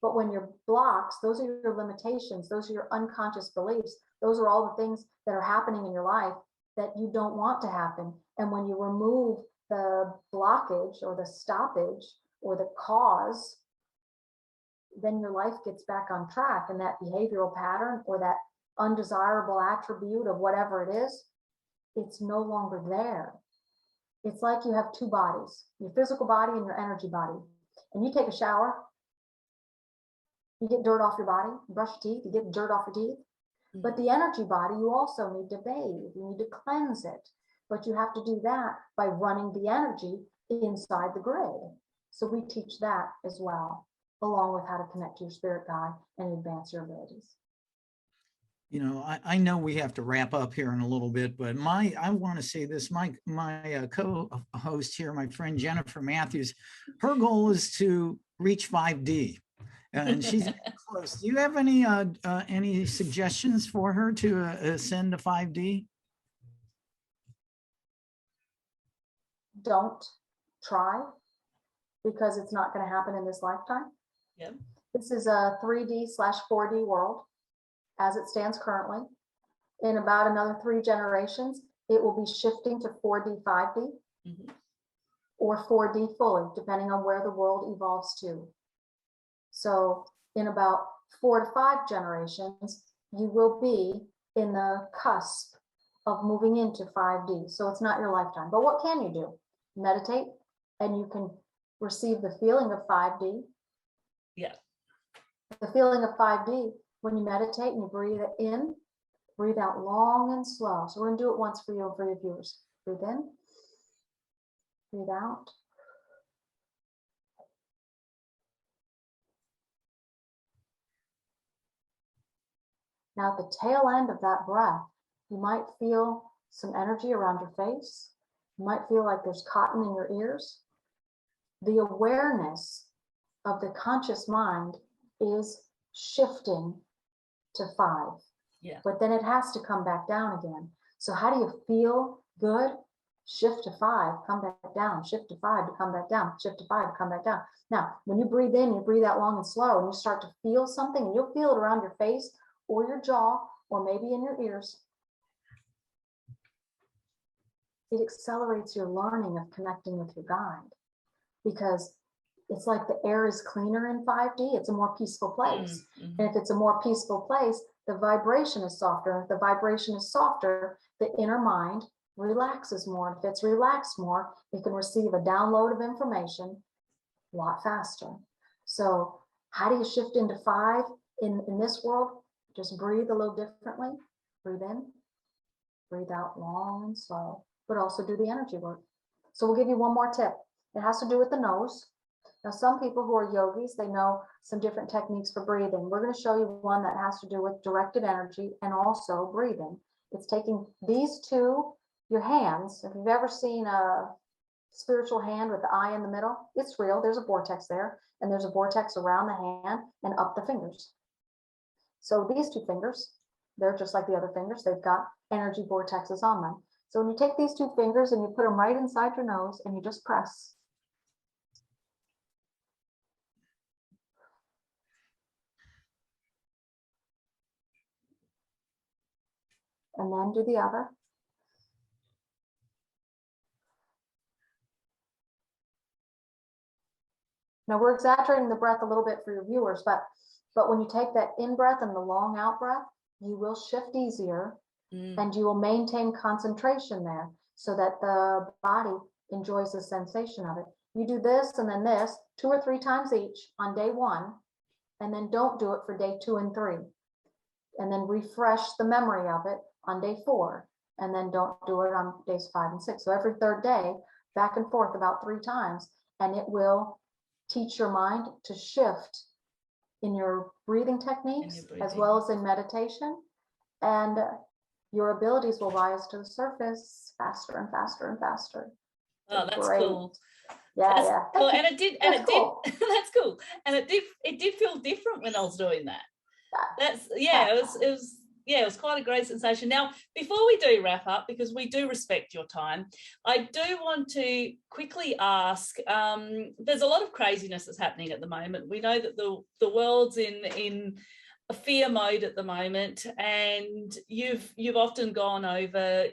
But when your blocks, those are your limitations, those are your unconscious beliefs, those are all the things that are happening in your life that you don't want to happen. And when you remove the blockage or the stoppage or the cause, then your life gets back on track, and that behavioral pattern or that undesirable attribute of whatever it is, it's no longer there. It's like you have two bodies, your physical body and your energy body. And you take a shower, you get dirt off your body, you brush your teeth, you get dirt off your teeth. But the energy body, you also need to bathe, you need to cleanse it. But you have to do that by running the energy inside the grid. So we teach that as well, along with how to connect to your spirit guide and advance your abilities. You know, I know we have to wrap up here in a little bit, but I want to say this, my co-host here, my friend Jennifer Matthews, her goal is to reach 5D, and she's close. Do you have any suggestions for her to ascend to 5D? Don't try, because it's not going to happen in this lifetime. Yeah. This is a 3D/4D world as it stands currently. In about another 3 generations, it will be shifting to 4D, 5D, or 4D fully, depending on where the world evolves to. So in about 4 to 5 generations, you will be in the cusp of moving into 5D. So it's not your lifetime. But what can you do? Meditate, and you can receive the feeling of 5D. Yeah. The feeling of 5D, when you meditate and you breathe in, breathe out long and slow. So we're going to do it once for you and for your viewers. Breathe in, breathe out. Now at the tail end of that breath, you might feel some energy around your face. You might feel like there's cotton in your ears. The awareness of the conscious mind is shifting to 5. Yeah. But then it has to come back down again. So how do you feel good? Shift to 5, come back down. Shift to 5 to come back down. Shift to 5 to come back down. Now, when you breathe in, you breathe out long and slow, and you start to feel something, and you'll feel it around your face or your jaw, or maybe in your ears. It accelerates your learning of connecting with your guide, because it's like the air is cleaner in 5D. It's a more peaceful place. And if it's a more peaceful place, the vibration is softer. If the vibration is softer, the inner mind relaxes more. If it's relaxed more, it can receive a download of information a lot faster. So how do you shift into 5 in this world? Just breathe a little differently. Breathe in, breathe out long and slow, but also do the energy work. So we'll give you one more tip. It has to do with the nose. Now, some people who are yogis, they know some different techniques for breathing. We're going to show you one that has to do with directed energy and also breathing. It's taking these two, your hands. If you've ever seen a spiritual hand with the eye in the middle, it's real. There's a vortex there, and there's a vortex around the hand and up the fingers. So these 2 fingers, they're just like the other fingers. They've got energy vortexes on them. So when you take these 2 fingers and you put them right inside your nose and you just press. And then do the other. Now we're exaggerating the breath a little bit for your viewers, but when you take that in breath and the long out breath, you will shift easier and you will maintain concentration there so that the body enjoys the sensation of it. You do this and then this 2 or 3 times each on day 1, and then don't do it for day 2 and 3. And then refresh the memory of it on day 4, and then don't do it on days 5 and 6. So every 3rd day, back and forth about 3 times, and it will teach your mind to shift in your breathing techniques as well as in meditation, and your abilities will rise to the surface faster and faster and faster. Oh, that's great. Cool. Yeah, that's yeah. Cool. And it did, and that's it cool. did. That's cool. And it did feel different when I was doing that. It was quite a great sensation. Now, before we do wrap up, because we do respect your time, I do want to quickly ask, there's a lot of craziness that's happening at the moment. We know that the world's in a fear mode at the moment, and you've often gone over,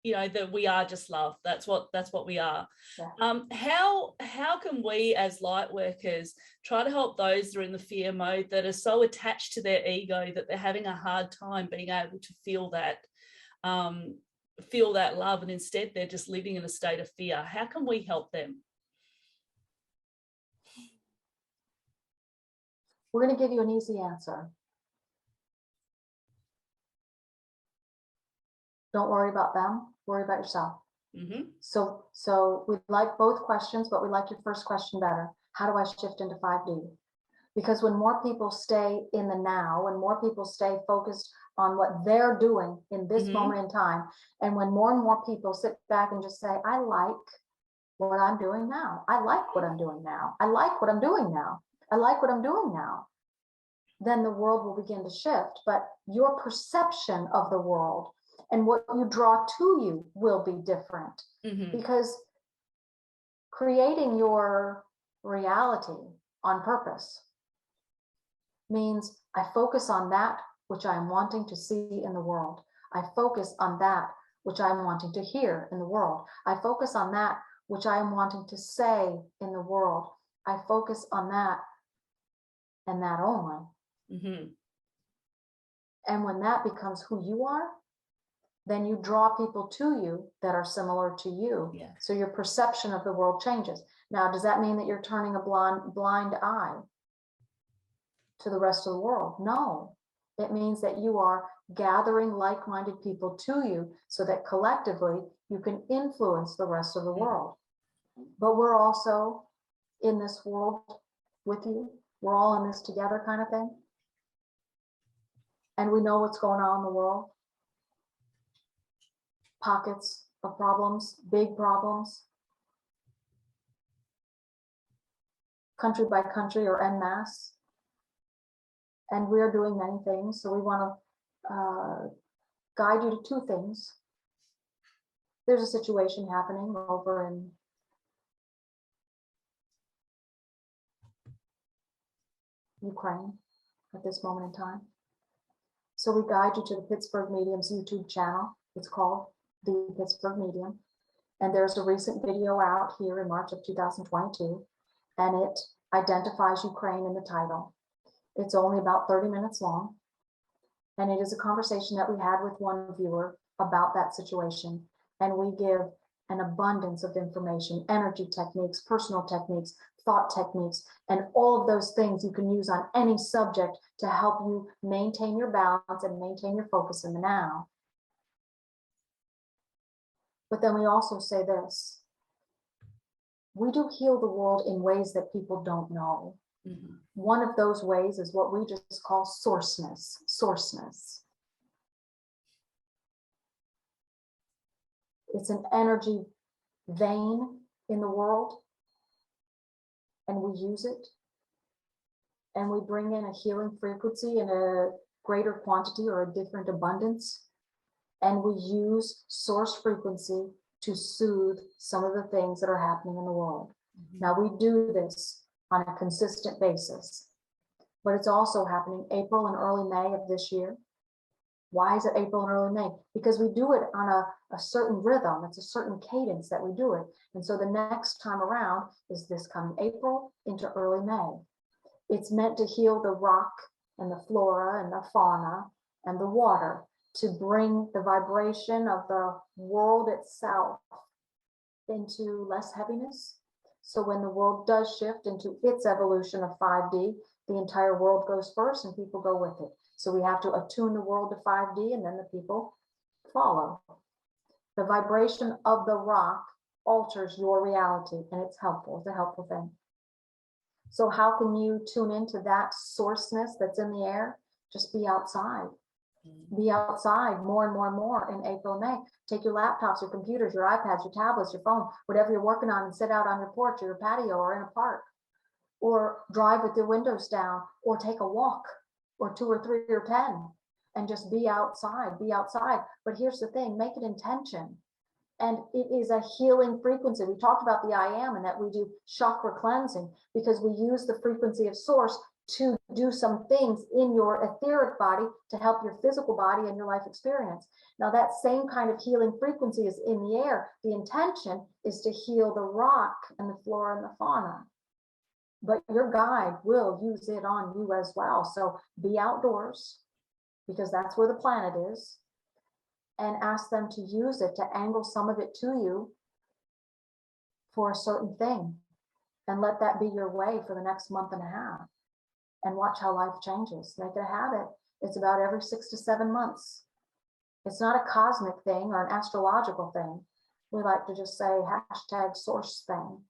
that we are just love. That's what we are. Yeah. How can we as light workers try to help those that are in the fear mode, that are so attached to their ego that they're having a hard time being able to feel that feel that love, and instead they're just living in a state of fear. How can we help them? We're going to give you an easy answer. Don't worry about them, worry about yourself. Mm-hmm. So we like both questions, but we like your first question better. How do I shift into 5D? Because when more people stay in the now, when more people stay focused on what they're doing in this moment in time, and when more and more people sit back and just say, I like what I'm doing now. I like what I'm doing now. I like what I'm doing now. I like what I'm doing now. Then the world will begin to shift. But your perception of the world and what you draw to you will be different. Because creating your reality on purpose means I focus on that which I'm wanting to see in the world. I focus on that which I'm wanting to hear in the world. I focus on that which I am wanting to say in the world. I focus on that and that only. And when that becomes who you are, then you draw people to you that are similar to you. Yeah. So your perception of the world changes. Now, does that mean that you're turning a blind eye to the rest of the world? No. It means that you are gathering like-minded people to you so that collectively you can influence the rest of the world. But we're also in this world with you. We're all in this together kind of thing. And we know what's going on in the world. Pockets of problems, big problems, country by country or en masse. And we're doing many things. So we want to guide you to two things. There's a situation happening over in Ukraine at this moment in time. So we guide you to the Pittsburgh Medium's YouTube channel. It's called The Pittsburgh Medium. And there's a recent video out here in March of 2022, and it identifies Ukraine in the title. It's only about 30 minutes long. And it is a conversation that we had with one viewer about that situation. And we give an abundance of information, energy techniques, personal techniques, thought techniques, and all of those things you can use on any subject to help you maintain your balance and maintain your focus in the now. But then we also say this: we do heal the world in ways that people don't know. One of those ways is what we just call sourceness. It's an energy vein in the world, and we use it, and we bring in a healing frequency in a greater quantity or a different abundance, and we use source frequency to soothe some of the things that are happening in the world. Now, we do this on a consistent basis, but it's also happening April and early May of this year. Why is it April and early May? Because we do it on a certain rhythm. It's a certain cadence that we do it. And so the next time around is this coming April into early May. It's meant to heal the rock and the flora and the fauna and the water, to bring the vibration of the world itself into less heaviness. So when the world does shift into its evolution of 5D, the entire world goes first and people go with it. So we have to attune the world to 5D, and then the people follow. The vibration of the rock alters your reality, and it's helpful. It's a helpful thing. So how can you tune into that sourceness that's in the air? Just be outside. Be outside more and more and more in April and May. Take your laptops, your computers, your iPads, your tablets, your phone, whatever you're working on, and sit out on your porch or your patio or in a park, or drive with your windows down, or take a walk, or 2 or 3 or 10, and just be outside. But here's the thing: make it intention. And it is a healing frequency. We talked about the I am, and that we do chakra cleansing because we use the frequency of source to do some things in your etheric body to help your physical body and your life experience. Now, that same kind of healing frequency is in the air. The intention is to heal the rock and the flora and the fauna. But your guide will use it on you as well. So be outdoors, because that's where the planet is. and ask them to use it to angle some of it to you for a certain thing, and let that be your way for the next month and a half, and watch how life changes. Make it a habit. It's about every 6 to 7 months. It's not a cosmic thing or an astrological thing. We like to just say hashtag source thing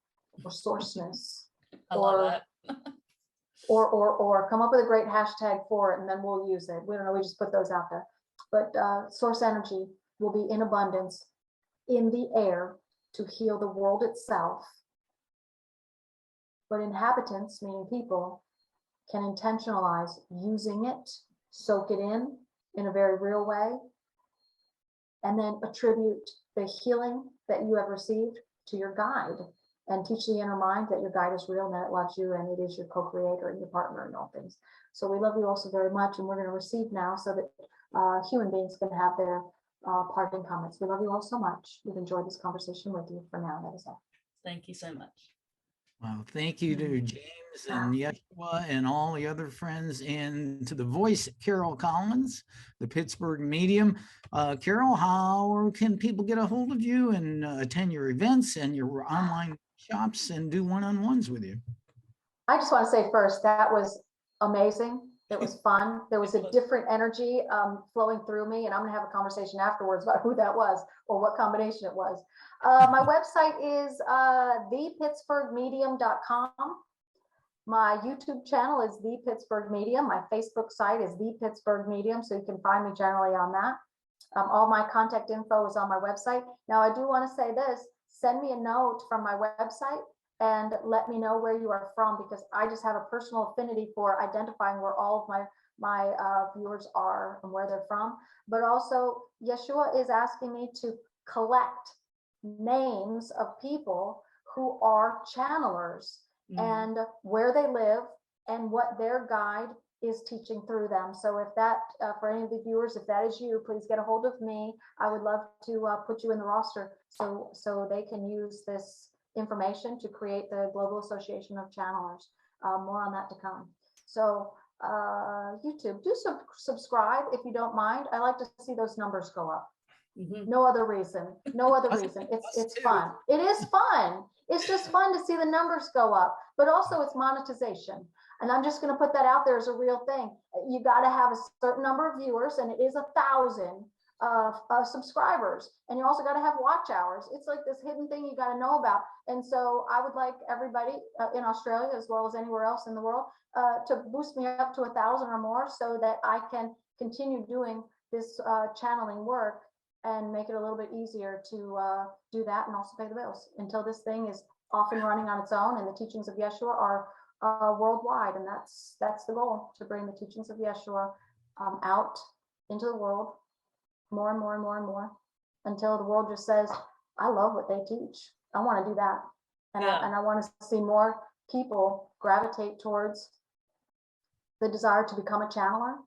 or sourceness. I love that. or come up with a great hashtag for it, and then we'll use it. We don't know, we just put those out there. But source energy will be in abundance in the air to heal the world itself. But inhabitants, meaning people, can intentionalize using it, soak it in a very real way, and then attribute the healing that you have received to your guide, and teach the inner mind that your guide is real and that it loves you and it is your co-creator and your partner in all things. So we love you all so very much, and we're going to receive now so that human beings can have their parting comments. We love you all so much. We've enjoyed this conversation with you. For now, that is all. Thank you so much. Well, thank you to James and Yeshua and all the other friends, and to the voice, Carol Collins, the Pittsburgh Medium. Carol, how can people get a hold of you and attend your events and your online shops and do one-on-ones with you? I just want to say first, that was amazing. It was fun. There was a different energy flowing through me, and I'm going to have a conversation afterwards about who that was or what combination it was. My website is thepittsburghmedium.com. My YouTube channel is The Pittsburgh Medium. My Facebook site is The Pittsburgh Medium, so you can find me generally on that. All my contact info is on my website. Now, I do want to say this: send me a note from my website and let me know where you are from, because I just have a personal affinity for identifying where all of my viewers are and where they're from. But also, Yeshua is asking me to collect names of people who are channelers and where they live and what their guide is teaching through them. So if that, for any of the viewers, if that is you, please get a hold of me. I would love to put you in the roster so they can use this information to create the Global Association of Channelers. More on that to come. So YouTube, do subscribe if you don't mind. I like to see those numbers go up. No other reason. No other reason. It's fun. It is fun. It's just fun to see the numbers go up, but also it's monetization. And I'm just going to put that out there as a real thing. You got to have a certain number of viewers, and it is 1,000 subscribers, and you also got to have watch hours. It's like this hidden thing you got to know about. And so I would like everybody in Australia, as well as anywhere else in the world, to boost me up to 1,000 or more, so that I can continue doing this channeling work and make it a little bit easier to do that, and also pay the bills until this thing is off and running on its own, and the teachings of Yeshua are worldwide. And that's the goal, to bring the teachings of Yeshua out into the world more and more and more and more, until the world just says, I love what they teach. I want to do that. And I want to see more people gravitate towards the desire to become a channeler.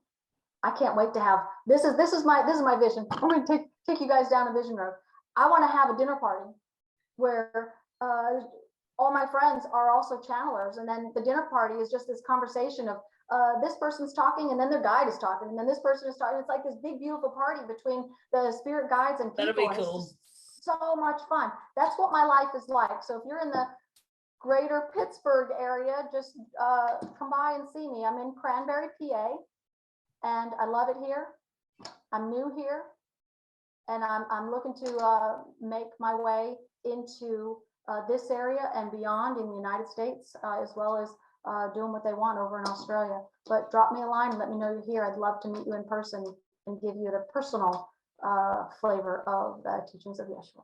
I can't wait to have this is my vision. I'm going to take you guys down a vision road. I want to have a dinner party where all my friends are also channelers, and then the dinner party is just this conversation of this person's talking, and then their guide is talking, and then this person is talking. It's like this big, beautiful party between the spirit guides and people. That'll be cool. So much fun. That's what my life is like. So if you're in the greater Pittsburgh area, just come by and see me. I'm in Cranberry, PA, and I love it here. I'm new here, and I'm looking to make my way into this area and beyond in the United States, as well as doing what they want over in Australia. But drop me a line and let me know you're here. I'd love to meet you in person and give you the personal flavor of the teachings of Yeshua.